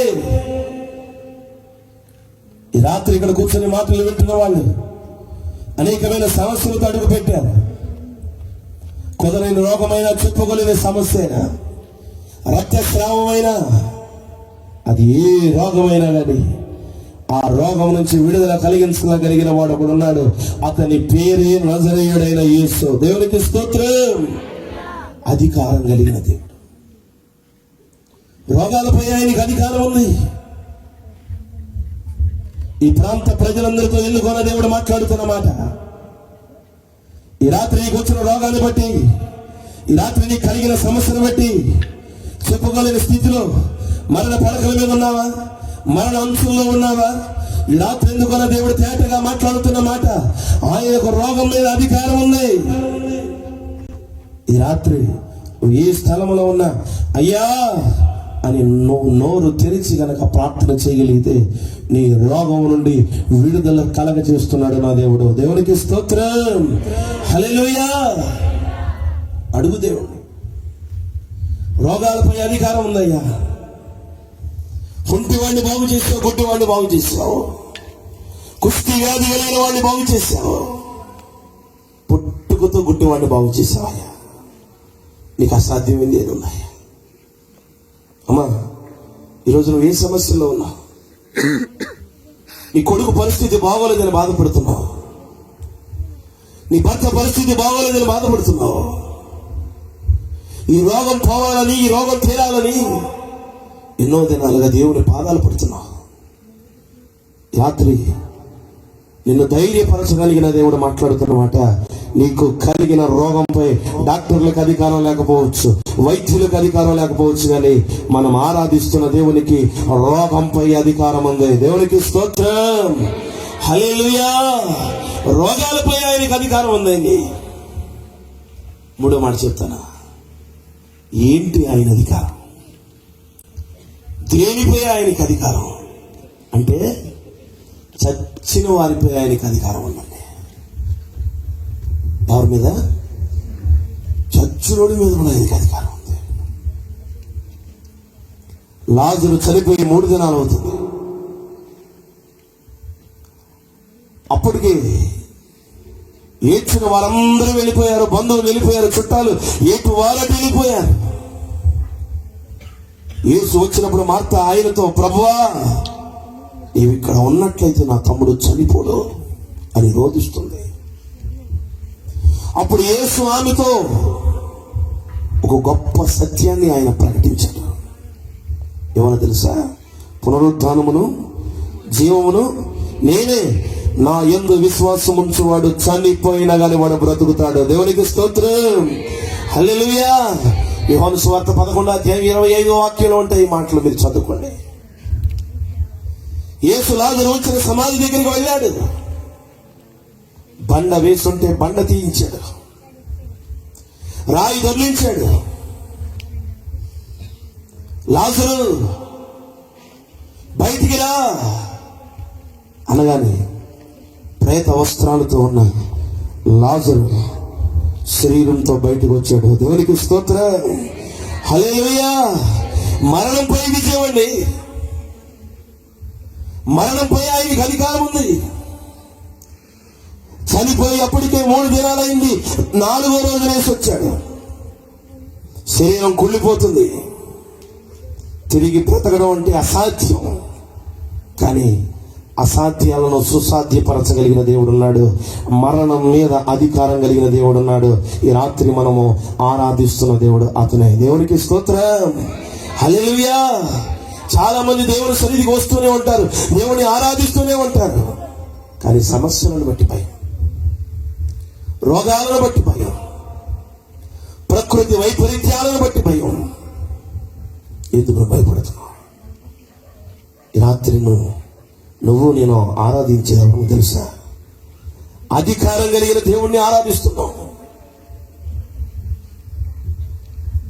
ఈ రాత్రి ఇక్కడ కూర్చొని మాటలు వింటున్న వాళ్ళు అనేకమైన సమస్యలతో అడుగు పెట్టారు. కుదరని రోగమైన, చెప్పుకోలేని సమస్య అయినా, రక్తస్రావమైనా, అది ఏ రోగమైనా కానీ ఆ రోగం నుంచి విడుదల కలిగించగలిగిన వాడు ఒకడు ఉన్నాడు. అతని పేరే నజరేయుడైన యేసు. దేవునికి స్తోత్రం. అధికారం కలిగిన దేవుడు. రోగాలపై ఆయనకి అధికారం ఉంది. ఈ ప్రాంత ప్రజలందరితో ఎన్నుకున్న దేవుడు మాట్లాడుతున్న మాట. ఈ రాత్రి నీకు వచ్చిన రోగాన్ని బట్టి, ఈ రాత్రి నీకు కలిగిన సమస్యను బట్టి, చెప్పుకోలేని స్థితిలో మరణ పడకల మీద ఉన్నావా, మరణ అంశంలో ఉన్నావా, ఈ రాత్రి ఎందుకన్న దేవుడు తేటగా మాట్లాడుతున్న మాట. ఆయనకు రోగం మీద అధికారం ఉంది. ఈ రాత్రి ఏ స్థలంలో ఉన్నా అయ్యా అని నోరు తెరిచి గనక ప్రార్థన చేయగలిగితే నీ రోగం నుండి విడుదల కలగ చేస్తున్నాడు నా దేవుడు. దేవునికి స్తోత్రం. హల్లెలూయా. అడుగు దేవుడు. రోగాలపై అధికారం ఉందయ్యా. కుంటివాడిని బాగు చేసావు, గుడ్డివాడిని బాగు చేసావు, కుష్టి వ్యాధి కలిగిన వాడిని బాగు చేసావు, పుట్టుకతో గుడ్డివాడిని బాగు చేసావయ్యా. నీకు అసాధ్యమైంది ఏది ఉన్నాయా? అమ్మా, ఈరోజు నువ్వు ఏ సమస్యల్లో ఉన్నావు? నీ కొడుకు పరిస్థితి బాగోలేదని బాధపడుతున్నావు, నీ భర్త పరిస్థితి బాగోలేదని బాధపడుతున్నావు, ఈ రోగం పోవాలని, ఈ రోగం తీరాలని ఎన్నో దినాలుగా దేవుని పాదాలు పడుతున్నావు. రాత్రి నిన్ను ధైర్యపరచగలిగిన దేవుడు మాట్లాడుతున్నమాట. నీకు కలిగిన రోగంపై డాక్టర్లకు అధికారం లేకపోవచ్చు, వైద్యులకు అధికారం లేకపోవచ్చు, కానీ మనం ఆరాధిస్తున్న దేవునికి రోగంపై అధికారం ఉంది. దేవునికి స్తోత్రం. హల్లెలూయా. రోగాలపై ఆయనకి అధికారం ఉందండి. మూడో మాట చెప్తానా? ఏంటి ఆయన అధికారం? దేనిపై ఆయనకి అధికారం అంటే చచ్చిన వారిపై ఆయనకి అధికారం ఉందండి. ఎవరి మీద? చచ్చునోడి మీద కూడా ఆయనకి అధికారం ఉంది. లాజరు చనిపోయి 3 దినాలు అవుతుంది. అప్పటికి ఏడ్చిన వారందరూ వెళ్ళిపోయారు, బంధువులు వెళ్ళిపోయారు, చుట్టాలు ఏటు వారటి వెళ్ళిపోయారు. యేసు వచ్చినప్పుడు మార్త ఆయనతో, ప్రభువా నీవు ఇక్కడ ఉన్నట్లయితే నా తమ్ముడు చనిపోడు అని రోధిస్తుంది. అప్పుడు యేసు ఆమెతో ఒక గొప్ప సత్యాన్ని ఆయన ప్రకటించాడు. ఏమన్నా తెలుసా? పునరుత్థానమును జీవమును నేనే. నా యందు విశ్వాసం ఉంచువాడు చనిపోయినా కానీ వాడు బ్రతుకుతాడు. దేవునికి స్తోత్రం. హల్లెలూయా. యోహాను సువార్త 11:25 వాక్యంలో ఉంటాయి ఈ మాటలు, మీరు చదువుకోండి. యేసు లాజరు ఉంచిన సమాధి దగ్గరికి వెళ్ళాడు. బండ వేస్తుంటే బండ తీయించాడు, రాయి దొర్లించాడు. లాజరు బయటికి రా, అనగానే ప్రేత వస్త్రాలతో ఉన్న లాజరు శరీరంతో బయటకు వచ్చాడు. దేవునికి స్తోత్రం. హల్లెలూయా. మరణంపై విజయం అండి. మరణంపై ఆయనకి అధికారం ఉంది. చనిపోయి అప్పటికే 3 దినాలైంది. 4వ రోజు వేసి వచ్చాడు. శరీరం కుళ్ళిపోతుంది. తిరిగి బ్రతకడం అంటే అసాధ్యం. కానీ అసాధ్యాలను సుసాధ్యపరచగలిగిన దేవుడు ఉన్నాడు. మరణం మీద అధికారం కలిగిన దేవుడు ఉన్నాడు. ఈ రాత్రి మనము ఆరాధిస్తున్న దేవుడు అతనే. దేవునికి స్తోత్రం. హల్లెలూయా. చాలా మంది దేవుని సన్నిధికి వస్తూనే ఉంటారు, దేవుని ఆరాధిస్తూనే ఉంటారు. కానీ సమస్యలను బట్టి భయం, రోగాలను బట్టి భయం, ప్రకృతి వైపరీత్యాలను బట్టి భయం. ఎందుకు భయపడుతున్నావు? ఈ రాత్రి నువ్వు నేను ఆరాధించేదాము తెలుసా? అధికారం కలిగిన దేవుణ్ణి ఆరాధిస్తున్నావు.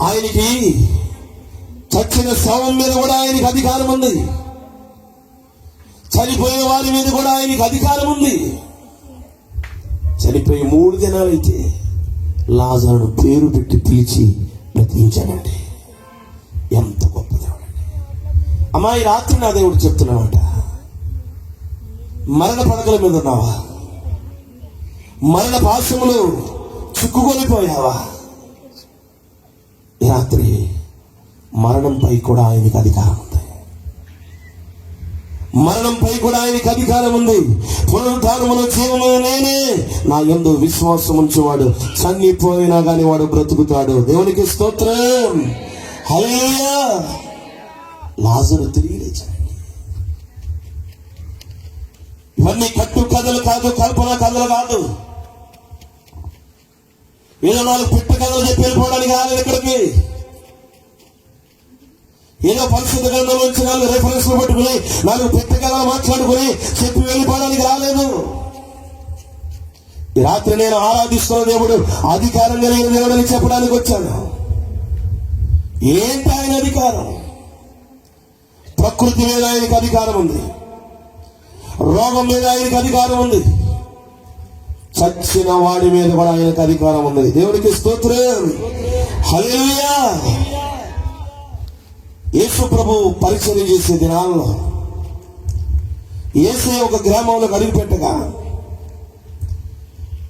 ఆయనకి చచ్చిన శవం మీద కూడా ఆయనకి అధికారం ఉంది. చనిపోయిన వారి మీద కూడా ఆయనకి అధికారం ఉంది. చనిపోయి 3 దినాలైతే లాజరును పేరు పెట్టి పిలిచి బ్రతికించాడండి. ఎంత గొప్ప దేవుడు అండి. అమ్మా, ఈ రాత్రి నా దేవుడు చెప్తున్నామంట, మరణ పడకల మీద ఉన్నావా? మరణ పాశములు చిక్కుకొనిపోయావా? ఈ రాత్రి మరణంపై కూడా ఆయనకి అధికారం ఉంది. మరణంపై కూడా ఆయనకి అధికారం ఉంది. పునరుద్ధానమును జీవము నేనే, నా యందు విశ్వాసం ఉంచేవాడు చనిపోయినా కానీ వాడు బ్రతుకుతాడు. దేవునికి స్తోత్రం. హల్లెలూయా. లాజరు తిరిగి లేచాడు. ఇవన్నీ కట్టు కథలు కాదు, కల్పన కథలు కాదు. ఏదో 4 పిట్ట కథలు చెప్పి వెళ్ళిపోవడానికి రాలేదు ఇక్కడికి. ఏదో పరిశుద్ధ గ్రంథంలో నుంచి 4 రెఫరెన్స్లు పట్టుకుని 4 పిట్ట కథలు మాట్లాడుకుని చెప్పి వెళ్ళిపోవడానికి రాలేదు. ఈ రాత్రి నేను ఆరాధిస్తున్న దేవుడు అధికారం కలిగిన దేవుడు అని చెప్పడానికి వచ్చాను. ఏంటి ఆయన అధికారం? ప్రకృతి మీద ఆయనకు అధికారం ఉంది. రోగం మీద ఆయనకు అధికారం ఉంది. చచ్చిన వాడి మీద కూడా ఆయనకు అధికారం ఉంది. దేవునికి స్తోత్రం. హల్లెలూయా. యేసు ప్రభు పరిచయం చేసే దినాల్లో యేసే ఒక గ్రామంలో అడుగుపెట్టగా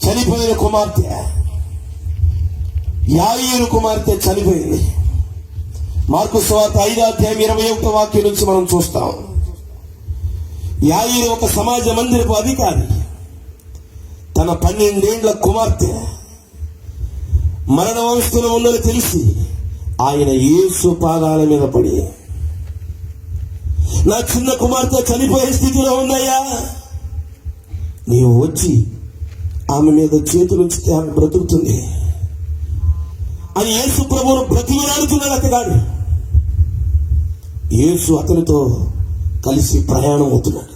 చనిపోయిన కుమార్తె, యాయీరు కుమార్తె చనిపోయింది. మార్కు సువార్త 5వ అధ్యాయం 21వ వాక్యం నుంచి మనం చూస్తాం. యాయీరు ఒక సమాజ మందిరపు అధికారి. తన 12 ఏళ్ల కుమార్తె మరణ వంశంలో ఉందని తెలిసి ఆయన యేసు పాదాల మీద పడి, నా చిన్న కుమార్తె చనిపోయే స్థితిలో ఉందయ్యా, నీవు వచ్చి ఆమె మీద చేతులు ఉంచితే ఆమె బ్రతుకుతుంది అని యేసు ప్రభువును బ్రతిమలాడుతున్నాడు అతగాడు. యేసు అతనితో కలిసి ప్రయాణం అవుతున్నాడు.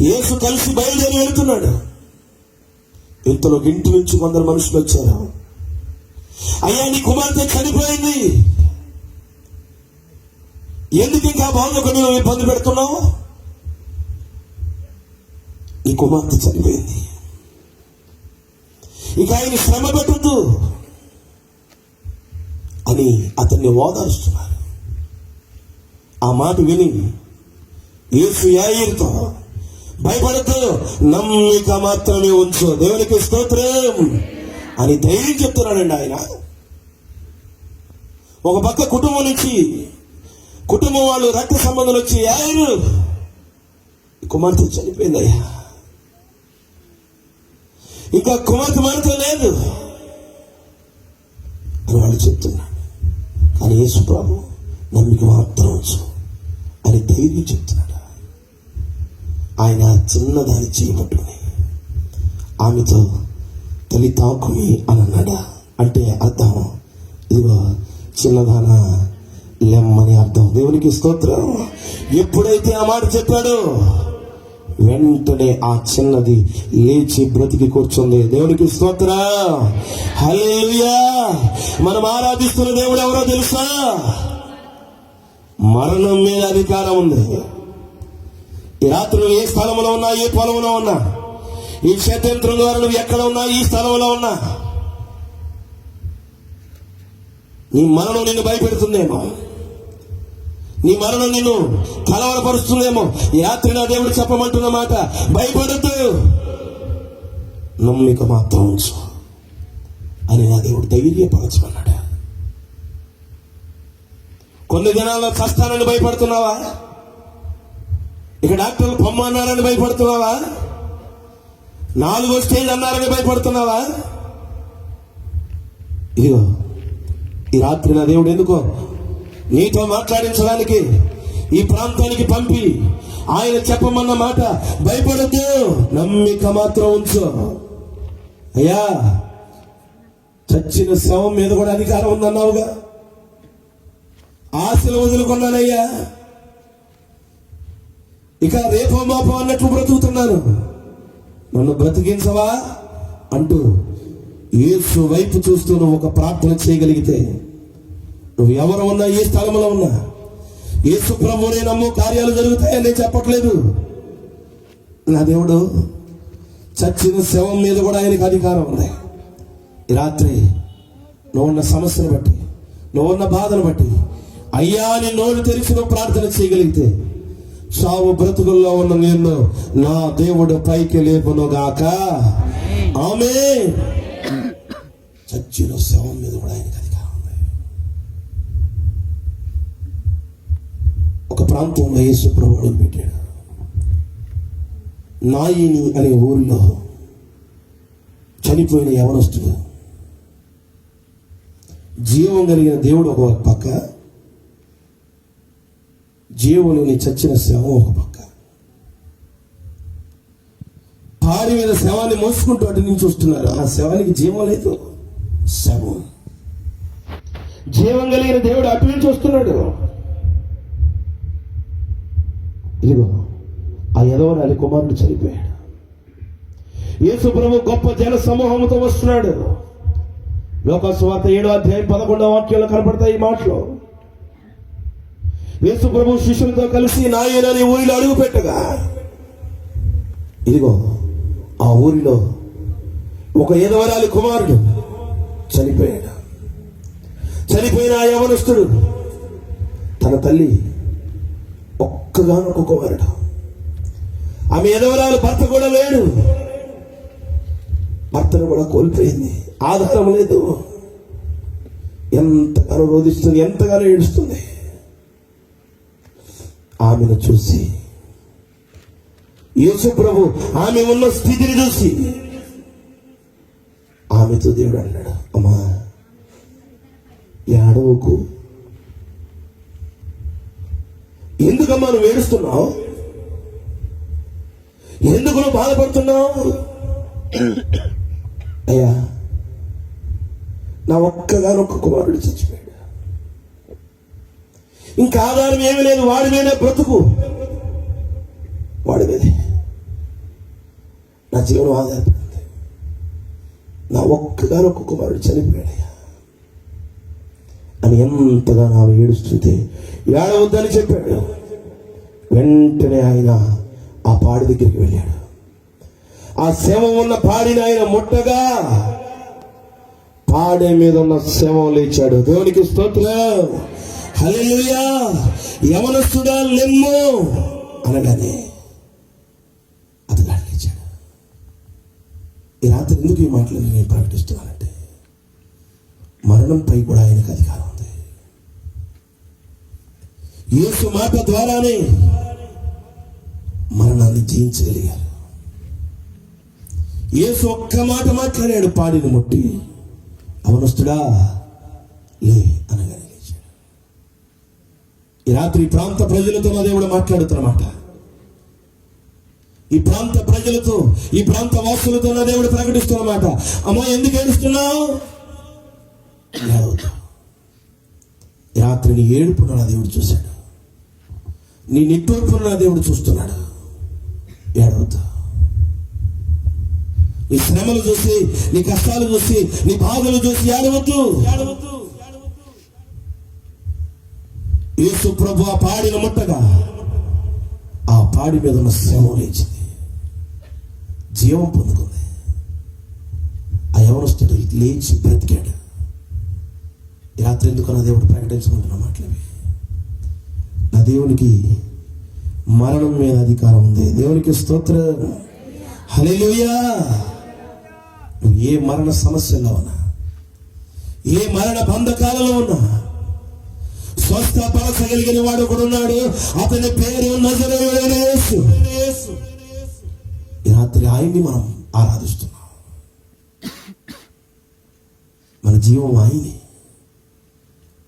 యేసు కలిసి బయలుదేరి వెళ్తున్నాడు. ఇంతలో ఇంటి నుంచి కొందరు మనుషులు వచ్చారు. అయ్యా, నీ కుమార్తె చనిపోయింది, ఎందుకు ఇంకా బాగుంది నువ్వు ఇబ్బంది పెడుతున్నావు? నీ కుమార్తె చనిపోయింది, ఇక ఆయన శ్రమ పెట్టద్దు అని అతన్ని ఓదారుస్తున్నారు. ఆ మాట విని యేసు యాయీరుతో, భయపడద్దు, నమ్మిక మాత్రమే ఉంచు, దేవునికి స్తోత్రం అని ధైర్యం చెప్తున్నాడండి ఆయన. ఒక పక్క కుటుంబం వాళ్ళు రక్త సంబంధాలు వచ్చి, యాయీరు కుమార్తె చనిపోయిందయ్యా, ఇంకా కుమార్తె మనతో లేదు అని వాళ్ళు చెప్తున్నాడు. కానీ యేసు ప్రభు నమ్మిక మాత్రం ఉంచు అని ధైర్యం చెప్తున్నాడు. ఆయన చిన్నదాన్ని చేయబట్టుకుని ఆమెతో తల్లి తాకుమి అని అన్నాడా. అంటే అర్థం, ఇదిగో చిన్నదాన లెమ్మని అర్థం. దేవునికి స్తోత్రం. ఎప్పుడైతే ఆ మాట చెప్పాడో వెంటనే ఆ చిన్నది లేచి బ్రతికి కూర్చుంది. దేవునికి స్తోత్రం. హల్లెలూయా. మనం ఆరాధిస్తున్న దేవుడు ఎవరో తెలుసా? మరణం మీద అధికారం ఉంది. ఈ రాత్రి నువ్వు ఏ స్థలంలో ఉన్నా, ఏ పొలంలో ఉన్నా, ఈ క్షేత్రం ద్వారా నువ్వు ఎక్కడ ఉన్నా, ఈ స్థలంలో ఉన్నా, నీ మరణం నిన్ను భయపెడుతుందేమో, నీ మరణం నిన్ను కలవరపరుస్తుందేమో. ఈ రాత్రి నా దేవుడు చెప్పమంటున్న మాట, భయపడద్దు, నమ్మిక మాత్రం ఉంచు అని నా దేవుడు ధైర్యపరచమన్నాడు. కొన్ని దినాల్లో కష్టాలని భయపడుతున్నావా? ఇక డాక్టర్లు పొమ్మన్నారని భయపడుతున్నావా? 4వ స్టేజ్ అన్నారని భయపడుతున్నావా? ఇదిగో ఈ రాత్రి నా దేవుడు ఎందుకో నీతో మాట్లాడించడానికి ఈ ప్రాంతానికి పంపి ఆయన చెప్పమన్న మాట, భయపడద్దు, నమ్మిక మాత్రం ఉంచు. అయ్యా, చచ్చిన శవం మీద కూడా అధికారం ఉందన్నావుగా, ఆశలు వదులుకున్నానయ్యా, ఇక రేపో మాపో అన్నట్లు బ్రతుకుతున్నాను, నన్ను బ్రతికించవా అంటూ యేసు వైపు చూస్తూ నువ్వు ఒక ప్రార్థన చేయగలిగితే, నువ్వు ఎవరు ఉన్నా, ఏ స్థలంలో ఉన్నా, యేసు ప్రభువునే నమ్ము, కార్యాలు జరుగుతాయని నేను చెప్పట్లేదు. నా దేవుడు చచ్చిన శవం మీద కూడా ఆయనకు అధికారం ఉంది. ఈ రాత్రి నువ్వున్న సమస్యను బట్టి, నువ్వున్న బాధను బట్టి, అయ్యా నీ నోరు తెరిచి నువ్వు ప్రార్థన చేయగలిగితే, సావు బ్రతుకుల్లో ఉన్న నిన్ను నా దేవుడు పైకి లేపును గాక. ఆమేన్. చచ్చిన శవం మీద కూడా ఆయనకు అధికారం ఉంది. ఒక ప్రాంతంలో యేసు ప్రభువుని పెట్టాడు. నాయిని అనే ఊరిలో చనిపోయిన యవనస్తుడు, జీవం కలిగిన దేవుడు ఒక పక్క, జీవులని చచ్చిన శవం ఒక పక్క. పాడి మీద శవాన్ని మోసుకుంటూ అటు నుంచి వస్తున్నారు. ఆ శవానికి జీవం లేదు, శవం. జీవం కలిగిన దేవుడు అటు నుంచి వస్తున్నాడు. ఇదిగో ఆ యెదవరాలి కుమారుడు చనిపోయాడు. యేసు ప్రభు గొప్ప జన సమూహంతో వస్తున్నాడు. లోకసువార్త 7వ అధ్యాయం 11వ వాక్యంలో కనపడతాయి ఈ మాటలు. యేసు ప్రభు శిష్యులతో కలిసి నాయన అనే ఊరిలో అడుగు పెట్టగా, ఇదిగో ఆ ఊరిలో ఒక యెదవరాలి కుమారుడు చనిపోయాడు. చనిపోయిన ఆ యవనస్తుడు తన తల్లి ఒక్కగానొక్క కుమారుడు. ఆమె యెదవరాలు, భర్త కూడా లేడు, భర్తను కూడా కోల్పోయింది, ఆధారం లేదు. ఎంతగానో రోధిస్తుంది, ఎంతగానో ఏడుస్తుంది. ఆమెను చూసి యేసు ప్రభు ఆమె ఉన్న స్థితిని చూసి ఆమెతో దేవుడు అన్నాడు, అమ్మా ఏడవకు, ఎందుకమ్మా నువ్వు ఏడుస్తున్నావు, ఎందుకు నువ్వు బాధపడుతున్నావు? అయ్యా, నా ఒక్కగానొక్క కుమారుడు చచ్చిపోయాడు, ఇంకా ఆధారం ఏమీ లేదు, వాడి మీదే బ్రతుకు, వాడి మీదే నా జీవనం ఆధారపడింది. నా ఒక్కగానొక్క కుమారుడు చనిపోయాడయ్యా అని ఎంతగానో ఆమె ఏడుస్తుంటే, ఏడవద్దని చెప్పాడు. వెంటనే ఆయన ఆ పాడి దగ్గరికి వెళ్ళాడు. ఆ శవం ఉన్న పాడిని ఆయన ముట్టగా పాడే మీద ఉన్న శవం లేచాడు. దేవునికి స్తోత్రం, హల్లెలూయా. యవనస్తుడా లెమ్ము అనగానే అతగాడు లేచాడు. ఈ రాత్రి ఎందుకు ఈ మాటలు నేను ప్రకటిస్తున్నానంటే, మరణంపై కూడా ఆయనకు అధికారం ఉంది. యేసు మాట ద్వారానే మరణాన్ని జయించగలిగారు. యేసు ఒక్క మాట మాట్లాడాడు, పాడిని ముట్టి, యవనస్తుడా లే అనగానే లేచాడు. ఈ రాత్రి ఈ ప్రాంత ప్రజలతో నా దేవుడు మాట్లాడుతున్నమాట. ఈ ప్రాంత ప్రజలతో, ఈ ప్రాంత వాసులతో నా దేవుడు ప్రకటిస్తున్నమాట. అమ్మా, ఎందుకు ఏడుస్తున్నావు? ఈ రాత్రి నీ ఏడుపును నా దేవుడు చూశాడు, నీ నిట్టూర్పును నా దేవుడు చూస్తున్నాడు. ఏడవద్దు. నీ శ్రమలు చూసి, నీ కష్టాలు చూసి, నీ బాధలు చూసి ఏడవద్దు. యేసు ప్రభు ఆ పాడిన ముట్టగా ఆ కాడి మీద ఉన్న శవం లేచింది, జీవం పొందుకుంది. ఆ యవనస్తుడు లేచి బ్రతికాడు. ఈ రాత్రి ఎందుకు నా దేవుడు ప్రకటించమంటున్న మాటలు నా దేవునికి మరణం మీద అధికారం ఉంది. దేవునికి స్తోత్రం. హల్లెలూయా. నువ్వు ఏ మరణ సమస్యలో ఉన్నా, ఏ మరణ బంధకాలలో ఉన్నా, స్వస్థపరచగలిగిన వాడు ఒకడు ఉన్నాడు. అతని పేరు నజరేయుడైన యేసు. ఈ రాత్రి ఆయన్ని మనం ఆరాధిస్తున్నాం. మన జీవం ఆయనే,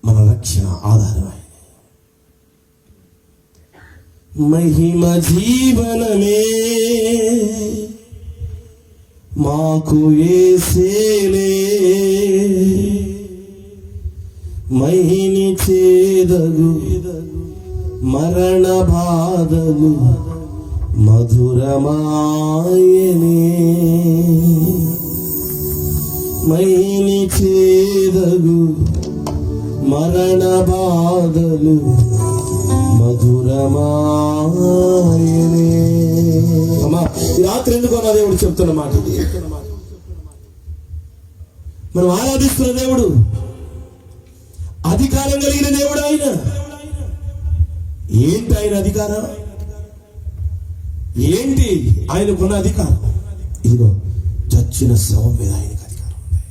మన రక్షణ ఆధారం ఆయనే. మహిమ జీవనమే మాకు యేసేలే, మహిని చేదగు మరణ బాధలు మధురమాయనే, మహిని చేదగు మరణ బాధలు మధురమాయనే. ఈ రాత్రి ఎందుకో నా దేవుడు చెప్తున్న మాట ఇది. మనం ఆరాధిస్తున్న దేవుడు అధికారం కలిగిన దేవుడు. ఆయన ఏంటి? ఆయన అధికారం ఏంటి? ఆయనకున్న అధికారం ఇదిగో, చచ్చిన శవం మీద ఆయనకు అధికారం ఉంది.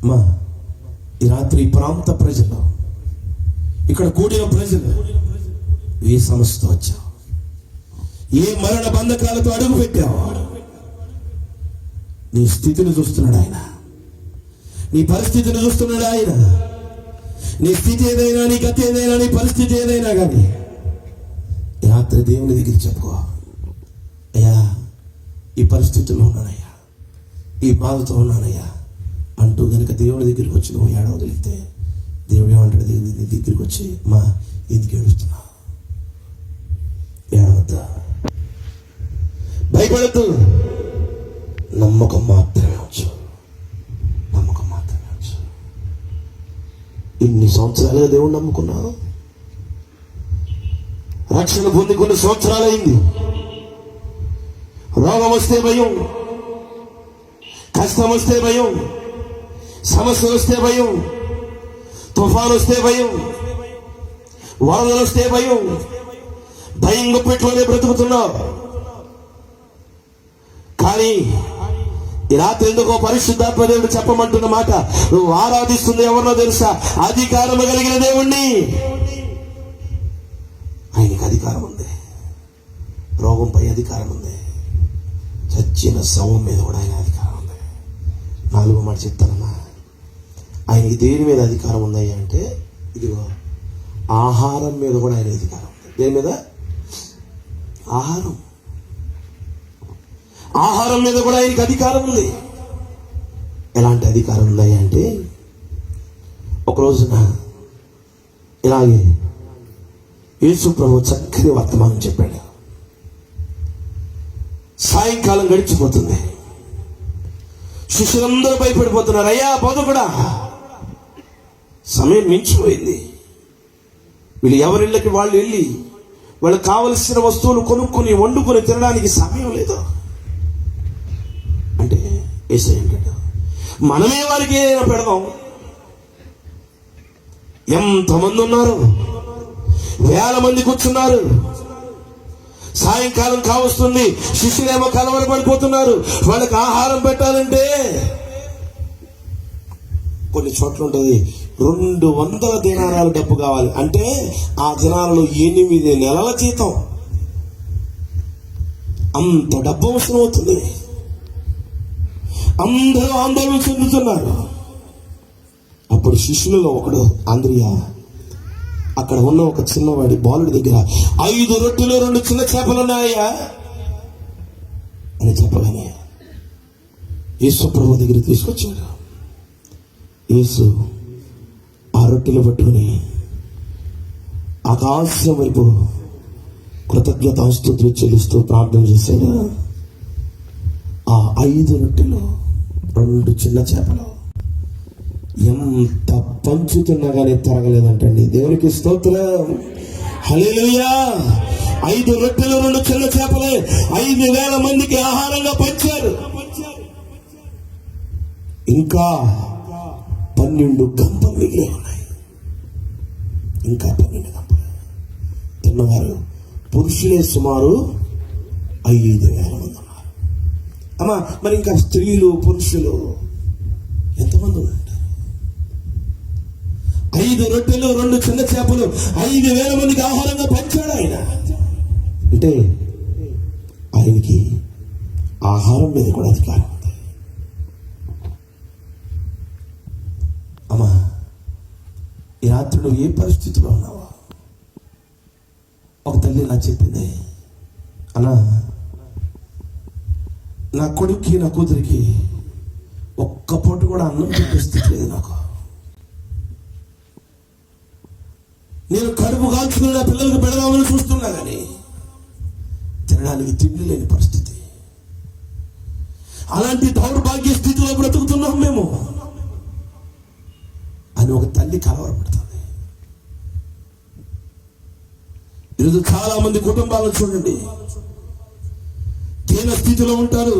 అమ్మా, ఈ రాత్రి ప్రాంత ప్రజలు, ఇక్కడ కూడిన ప్రజలు, ఏ సమస్యతో వచ్చావు, ఏ మరణ బంధకాలతో అడుగు పెట్టావు, నీ స్థితిని చూస్తున్నాడు ఆయన, నీ పరిస్థితిని చూస్తున్నాడు ఆయన. నీ స్థితి ఏదైనా, నీ గతి ఏదైనా, నీ పరిస్థితి ఏదైనా కానీ ఈ రాత్రి దేవుని దగ్గర చెప్పుకో, అయ్యా ఈ పరిస్థితుల్లో ఉన్నానయ్యా, ఈ బాధతో ఉన్నానయ్యా అంటూ గనుక దేవుని దగ్గరికి వచ్చి నువ్వు ఏడవగలిగితే దేవుడు ఏమంటాడు? నీ దగ్గరికి వచ్చి, మా ఎందుకు ఏడుస్తున్నావు? ఏడవద్దా, భయపడద్దు, నమ్మకం మాత్రమే వచ్చు, నమ్మకం మాత్రమే వచ్చు. ఇన్ని సంవత్సరాలుగా దేవుడు నమ్ముకున్నావు, రక్షణ పొంది కొన్ని సంవత్సరాలైంది. రోగం వస్తే భయం, కష్టం వస్తే భయం, సమస్య వస్తే భయం, తుఫాను వస్తే భయం, వరదలు వస్తే భయం, భయం గుప్పెట్లోనే బ్రతుకుతున్నావు. కానీ ఈ రాత్రి ఎందుకో పరిశుద్ధాత్మ దేవుడు చెప్పమంటున్న మాట, నువ్వు ఆరాధిస్తుంది ఎవరినో తెలుసా? అధికారం కలిగిన దేవుణ్ణి. ఆయనకి అధికారం ఉంది, రోగంపై అధికారం ఉంది, చచ్చిన శవం మీద కూడా ఆయన అధికారం ఉంది. 4వ మాట చెప్తానమ్మా, ఆయనకి దేని మీద అధికారం ఉంది అంటే, ఇదిగో ఆహారం మీద కూడా ఆయన అధికారం ఉంది. దేని మీద? ఆహారం మీద కూడా ఆయనకి అధికారం ఉంది. ఎలాంటి అధికారం ఉంది అంటే, ఒక రోజున ఇలాగే యేసు ప్రభు చక్కని వర్తమానం చెప్పాడు. సాయంకాలం గడిచిపోతుంది, శిష్యులందరూ భయపడిపోతున్నారు. అయ్యా బోధకుడా, సమయం మించిపోయింది, వీళ్ళు ఎవరిళ్ళకి వాళ్ళు వెళ్ళి వాళ్ళకి కావలసిన వస్తువులు కొనుక్కొని వండుకొని తినడానికి సమయం లేదు అంటే యేసయ్య అంటాడు, మనమే వారికి ఏదైనా పెడదాం. ఎంతమంది ఉన్నారు, వేల మంది కూర్చున్నారు, సాయంకాలం కావస్తుంది, శిష్యులేమో కలవరపడిపోతున్నారు. వాళ్ళకి ఆహారం పెట్టాలంటే కొన్ని చోట్ల ఉంటుంది 200 దినారాలు డబ్బు కావాలి. అంటే ఆ దినాలలో 8 నెలల జీతం, అంత డబ్బు అవసరం అవుతుంది. అందరూ ఆందోళన చెందుతున్నారు. అప్పుడు శిష్యులలో ఒకడు అంద్రియా, అక్కడ ఉన్న ఒక చిన్నవాడి బాలుడి దగ్గర 5 రొట్టెలు 2 చిన్న చేపలు ఉన్నాయా అని చెప్పగానే యేసు ప్రభు దగ్గర తీసుకొచ్చాడు. యేసు ఆ రొట్టెలు పట్టుకుని ఆకాశం వైపు కృతజ్ఞతాస్తుతులు చెల్లిస్తూ ప్రార్థన చేశాడు. ఆ 5 రొట్టెలు 2 చిన్న చేపలు ఎంత పంచుతున్నా కానీ తరగలేదంటండి. దేవునికి స్తోత్రం, హల్లెలూయా. 5 రొట్టెలు 2 చిన్న చేపలే 5,000 మందికి ఆహారంగా పంచారు. ఇంకా 12 గంపలు మిగిలి ఉన్నాయి. ఇంకా 12 గంపలు తిన్నవారు పురుషులే సుమారు 5,000 మంది ఉన్నారు. అమ్మా, మరి ఇంకా స్త్రీలు పురుషులు ఎంతమంది ఉన్నారు? 5 రొట్టెలు 2 చిన్న చేపలు 5,000 మందికి ఆహారంగా పంచాడు ఆయన. అంటే ఆయనకి ఆహారం మీద కూడా అధికారం ఉంది. అమ్మా, ఈ రాత్రి నువ్వు ఏ పరిస్థితిలో ఉన్నావా? ఒక తల్లి నాకు చెప్పింది, అన్నా, నా కొడుక్కి నా కూతురికి ఒక్క పూట కూడా అన్నం పెట్టే స్థితి లేదు నాకు. నేను కడుపు కాల్చుకుని నా పిల్లలకు పెడదామని చూస్తున్నా కానీ తినడానికి తిండి లేని పరిస్థితి. అలాంటి దౌర్భాగ్య స్థితిలో బ్రతుకుతున్నాం మేము అని ఒక తల్లి కలవరపడుతుంది. ఈరోజు చాలా మంది కుటుంబాలను చూడండి, దీన స్థితిలో ఉంటారు,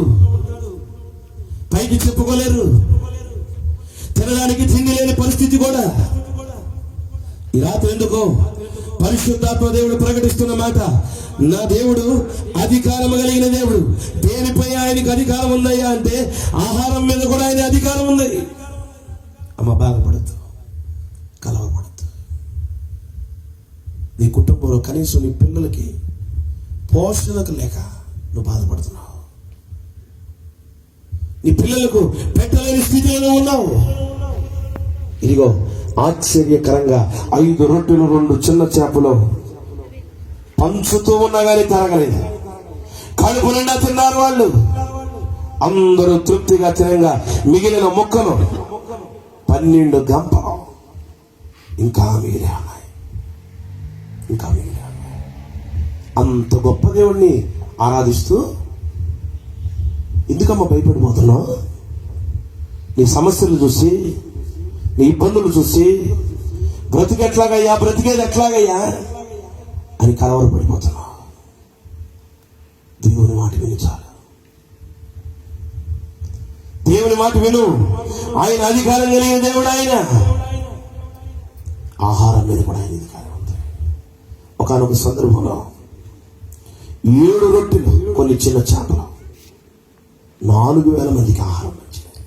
పైకి చెప్పుకోలేరు, తినడానికి తిండి లేని పరిస్థితి కూడా. ఈ రాత్రి ఎందుకో పరిశుద్ధాత్మ దేవుడు ప్రకటిస్తున్న మాట, నా దేవుడు అధికారం కలిగిన దేవుడు. దేనిపై ఆయనకి అధికారం ఉందయ్యా అంటే ఆహారం మీద కూడా ఆయన అధికారం ఉంది. అమ్మ, బాధపడద్దు, కలవపడద్దు. నీ కుటుంబంలో కనీసం నీ పిల్లలకి పోషణకు లేక నువ్వు బాధపడుతున్నావు. నీ పిల్లలకు పెట్టలేని స్థితిలో ఉన్నావు. ఇదిగో ఆశ్చర్యకరంగా 5 రొట్టెలు 2 చిన్న చేపలు పంచుతూ ఉన్నా కానీ తరగలేదు. కడుపు నిండా తిన్నారు వాళ్ళు. అందరూ తృప్తిగా తినగా మిగిలిన ముక్కలు 12 గంపలు ఇంకా మిగిలి ఉన్నాయి. ఇంకా మిగిలి ఉన్నాయి. అంత గొప్ప దేవుణ్ణి ఆరాధిస్తూ ఎందుకమ్మా భయపడిపోతున్నావు? నీ సమస్యలు చూసి, నీ ఇబ్బందులు చూసి, బ్రతికెట్లాగయ్యా, బ్రతికేది ఎట్లాగయ్యా అని కలవరపడిపోతున్నావు. దేవుని మాట విని చాలు. దేవుని మాట విను. ఆయన అధికారం కలిగిన దేవుడు. ఆయన ఆహారం మీద కూడా ఆయన అధికారం ఉంది. ఒకానొక సందర్భంలో 7 రొట్టెలు కొన్ని చిన్న చేపలు 4,000 మందికి ఆహారం ఇచ్చారు.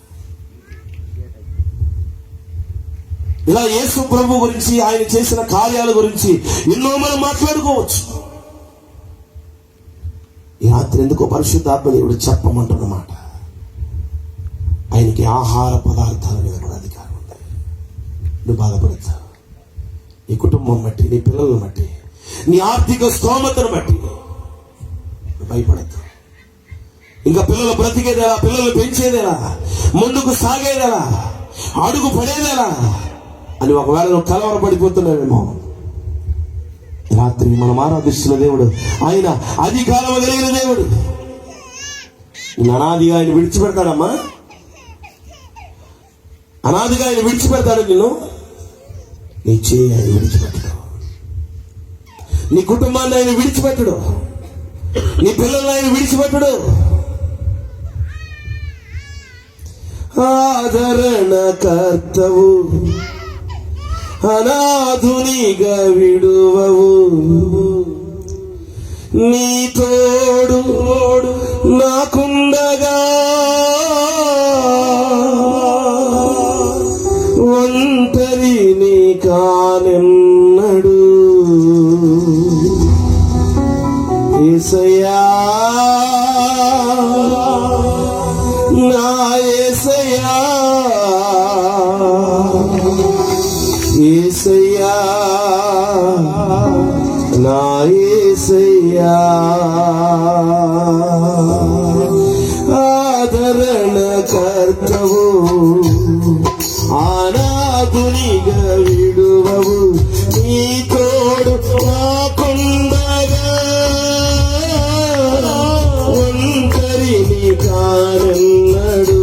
ఇలా యేసు ప్రభు గురించి, ఆయన చేసిన కార్యాల గురించి ఎన్నో మనం మాట్లాడుకోవచ్చు. ఈ రాత్రి ఎందుకో పరిశుద్ధాత్మ దేవుడు చెప్పమంటున్నమాట, ఆయనకి ఆహార పదార్థాల మీద కూడా అధికారం ఉంది. నువ్వు బాధపడతావు. నీ కుటుంబం బట్టి, నీ పిల్లలను బట్టి, నీ ఆర్థిక స్తోమతను బట్టి భయపడతావు. ఇంకా పిల్లలు బ్రతికేదేలా, పిల్లలు పెంచేదేలా, ముందుకు సాగేదేలా, అడుగు పడేదేలా అని ఒకవేళ నువ్వు కలవరపడిపోతున్నావేమో. రాత్రి మనం ఆరాధిస్తున్న దేవుడు ఆయన అధికారం కలిగిన దేవుడు. అనాదిగా ఆయన విడిచిపెడతాడమ్మా? అనాదిగా ఆయన విడిచిపెడతాడు నిన్ను? నీ చేయి ఆయన విడిచిపెట్టడు. నీ కుటుంబాన్ని ఆయన విడిచిపెట్టడు. నీ పిల్లల్ని ఆయన విడిచిపెట్టడు. ఆదరణ కర్తవు, అనాథునిగా విడువవు, నీ తోడు నాకుండగా ఒంటరిని కానెన్నడు. యేసయ్యా, నా యేసయ్యా, యేసయ్యా, నా యేసయ్యా, ఆదరణ కర్తవు, అనాథునిగా విడువవు, నీ తోడు నాకుండగా ఒంటరిని కానెన్నడు.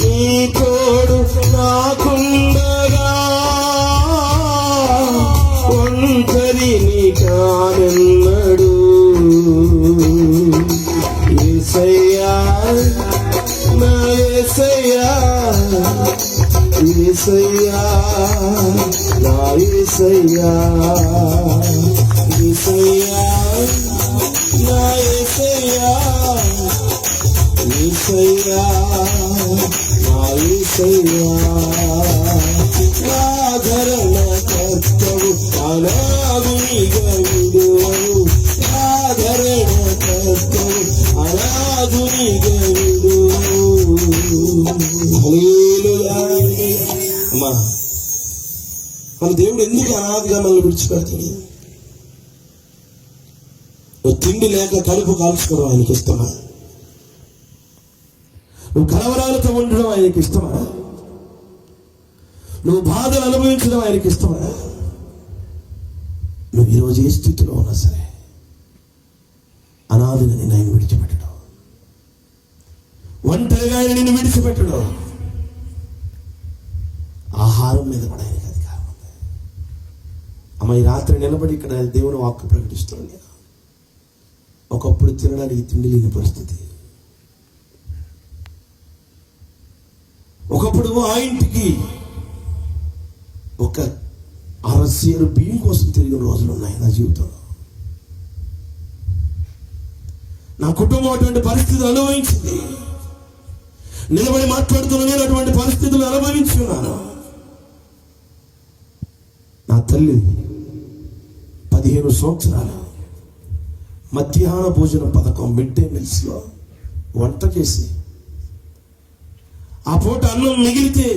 నీ తోడు నాకుండగా ఒంటరిని యేసయ్యా నా యేసయ్యా యేసయ్యా నా యేసయ్యా యేసయ్యా నా యేసయ్యా ఆదరణ కర్తవు అనాథునిగా విడువవు ఆదరణ కర్తవు అనాథునిగా విడువవు. హల్లెలూయా. అమ్మా, మన దేవుడు ఎందుకు అనాథగా మనల్ని విడిచిపెడతాడు? నువ్వు తిండి లేక కడుపు కాల్చుకోవడం ఆయనకి ఇష్టమా? నువ్వు కలవరాలతో ఉండడం ఆయనకి ఇష్టమా? నువ్వు బాధలు అనుభవించడం ఆయనకి ఇష్టమా? నువ్వు ఈరోజు ఏ స్థితిలో ఉన్నా సరే అనాథగా నేను ఆయన విడిచిపెట్టడం, ఒంటరిగా ఆయన నిన్ను విడిచిపెట్టడం, ఆహారం మీద కూడా ఆయనకి అధికారం ఉంది. అమ్మ, ఈ రాత్రి నిలబడి ఇక్కడ దేవుని వాక్కు ప్రకటిస్తున్నాను నేను. ఒకప్పుడు తినడానికి తిండి లేని పరిస్థితి, ఒకప్పుడు ఆ ఇంటికి ఒక అరసేరు బియ్యం కోసం తిరిగిన రోజులు ఉన్నాయి నా జీవితంలో. నా కుటుంబం అటువంటి పరిస్థితులు అనుభవించింది. నిలబడి మాట్లాడుతున్నా నేను అటువంటి పరిస్థితులు అనుభవించున్నాను. నా తల్లి 15 సంవత్సరాలు మధ్యాహ్న భోజన పథకం మిడ్ డే మీల్స్ లో వంట చేసి ఆ పూట అన్నం మిగిలితే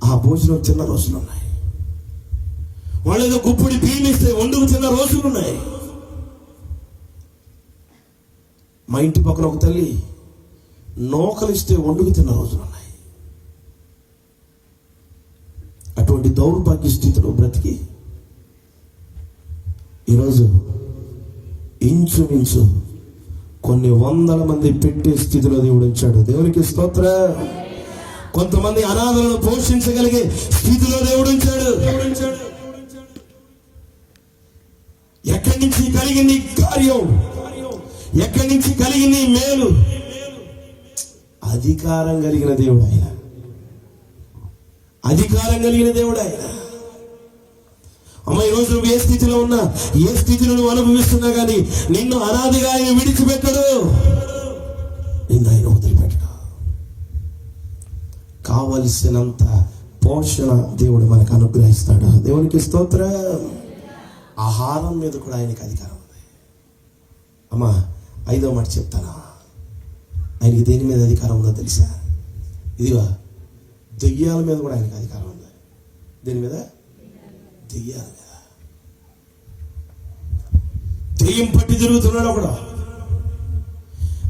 ఆ భోజనం తిన్న రోజులు ఉన్నాయి. వాళ్ళు ఏదో గుప్పుడు బియ్యం ఇస్తే వండుకు తిన్న రోజులు ఉన్నాయి. మా ఇంటి పక్కన ఒక తల్లి నూకలిస్తే వండుకు తిన్న రోజులు ఉన్నాయి. అటువంటి దౌర్భాగ్య స్థితిలో బ్రతికి ఈరోజు ఇంచుమించు కొన్ని వందల మంది పెట్టే స్థితిలో దేవుడు ఉంచాడు. దేవునికి స్తోత్రం. కొంతమంది అనాథలను పోషించగలిగే స్థితిలో దేవుడు ఉంచాడు. ఎక్కడి నుంచి కలిగింది కార్యం? ఎక్కడి నుంచి కలిగింది మేలు? అధికారం కలిగిన దేవుడు ఆయన. అధికారం కలిగిన దేవుడు ఆయన. అమ్మ, ఈరోజు నువ్వు ఏ స్థితిలో ఉన్నా, ఏ స్థితిలో నువ్వు అనుభవిస్తున్నా కానీ నిన్ను అనాథగా ఆయన విడిచిపెట్టడు, నిన్ను ఆయన వదిలిపెట్టడు. కావలసినంత పోషణ దేవుడు మనకు అనుగ్రహిస్తాడు. దేవునికి స్తోత్రం. ఆహారం మీద కూడా ఆయనకి అధికారం ఉంది. అమ్మా, 5వ మాట చెప్తానా? ఆయనకి దేని మీద అధికారం ఉందో తెలుసా? ఇదిగో దెయ్యాల మీద కూడా ఆయనకి అధికారం ఉంది. దేని మీద? దెయ్యాల మీద. దెయ్యం పట్టి తిరుగుతున్నాడు ఒకడు.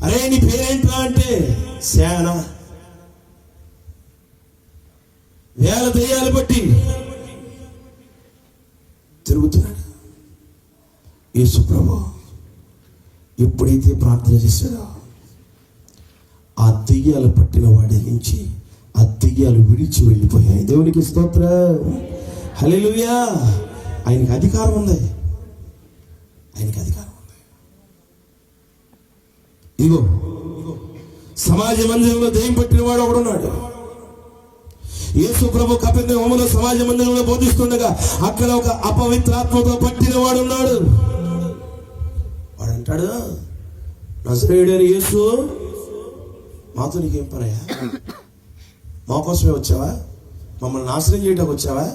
అరే, నీ పేరేంట్రా అంటే శాన. వేల దెయ్యాలు పట్టి తిరుగుతున్నాడు. యేసు ప్రభు ఎప్పుడైతే ప్రార్థన చేశాడో ఆ దెయ్యాలు పట్టిన వాడి నుంచి ఆ దెయ్యాలు విడిచి వెళ్ళిపోయాయి. దేవునికి స్తోత్రం. హల్లెలూయా. ఆయనకి అధికారం ఉంది. ఆయనకి అధికారం ఉంది. ఇదిగో సమాజ మందిరంలో దెయ్యం పట్టిన వాడు ఒకడున్నాడు. యేసు ప్రభు కపెర్నహూములో సమాజ మందిరంలో బోధిస్తుండగా అక్కడ ఒక అపవిత్రాత్మతో పట్టిన వాడు ఉన్నాడు. వాడు అంటాడు, నజరేయుడైన యేసు, మాతో నీకేం పనయ్యా? మా కోసమే వచ్చావా? మమ్మల్ని నాశనం చేయడానికి వచ్చావా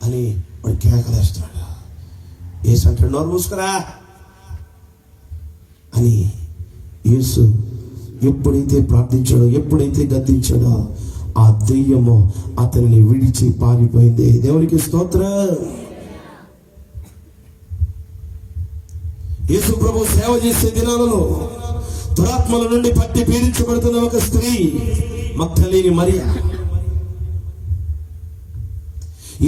అని వాడు కేకలేస్తున్నాడు. యేసు అంటాడు, నోరు మూసుకురా అని. యేసు ఎప్పుడైతే ప్రార్థించాడో, ఎప్పుడైతే గద్దించాడో ఆ దెయ్యము అతన్ని విడిచి పారిపోయింది. దేవునికి స్తోత్రం. యేసు ప్రభు సేవ చేసే దినాలలో దురాత్మల నుండి పట్టి పీడించబడుతున్న ఒక స్త్రీ మగ్దలేని మరియ,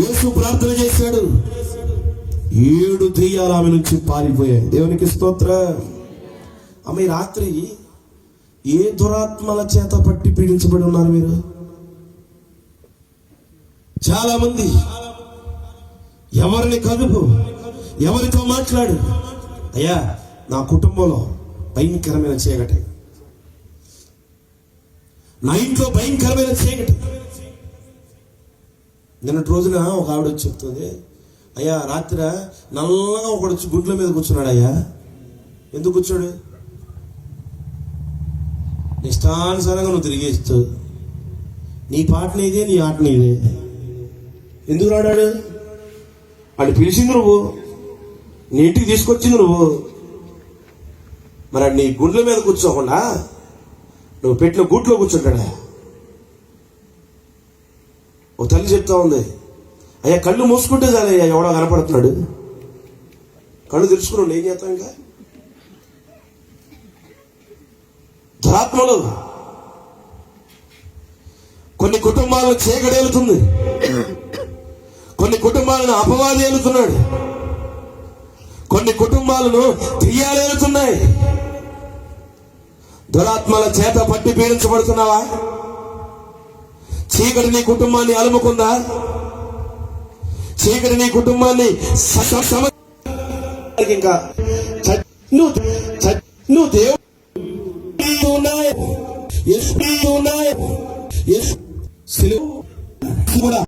యేసు ప్రార్థన చేశాడు, 7 దెయ్యాలు ఆమె నుంచి పారిపోయాయి. దేవునికి స్తోత్రం. ఆమె ఈ రాత్రి ఏ దురాత్మల చేత పట్టి పీడించబడి ఉన్నారు మీరు? చాలా మంది ఎవరిని కదుపు, ఎవరితో మాట్లాడు, అయ్యా నా కుటుంబంలో భయంకరమైన చీకటి, నా ఇంట్లో భయంకరమైన చీకటి, నిన్నటి రోజున ఒక ఆవిడ వచ్చి చెప్తుంది, అయ్యా రాత్రి నల్లగా ఒకడు వచ్చి గుడ్ల మీద కూర్చున్నాడు. అయ్యా ఎందుకు కూర్చోడు? ఇష్టానుసారంగా నువ్వు తిరిగేస్తూ నీ పాట నీదే, నీ ఆట నీదే. ఎందుకు రాడాడు? వాడిని పిలిచింది నువ్వు, నీ ఇంటికి తీసుకొచ్చింది నువ్వు. మరి నీ గుండ్ల మీద కూర్చోకుండా నువ్వు పెట్టిన గూట్లో కూర్చుంటాడా? ఓ తల్లి చెప్తా ఉంది, అయ్యా కళ్ళు మూసుకుంటే చాలయ్యా, ఎవడో కనపడుతున్నాడు. కళ్ళు తెరుచుకున్నాడు, ఏం చేస్తాం? ఇంకా దురాత్మలు కొన్ని కుటుంబాలను చీకడేలుతుంది, కొన్ని కుటుంబాలను అపవాది ఏలుతున్నాడు, కొన్ని కుటుంబాలను దెయ్యాలేలుతున్నాయి. దురాత్మల చేత పట్టి పీడించబడుతున్నావా? చీకటి నీ కుటుంబాన్ని అలుముకుందా? చీకటి నీ కుటుంబాన్ని ఇంకా నువ్వు దేవుడు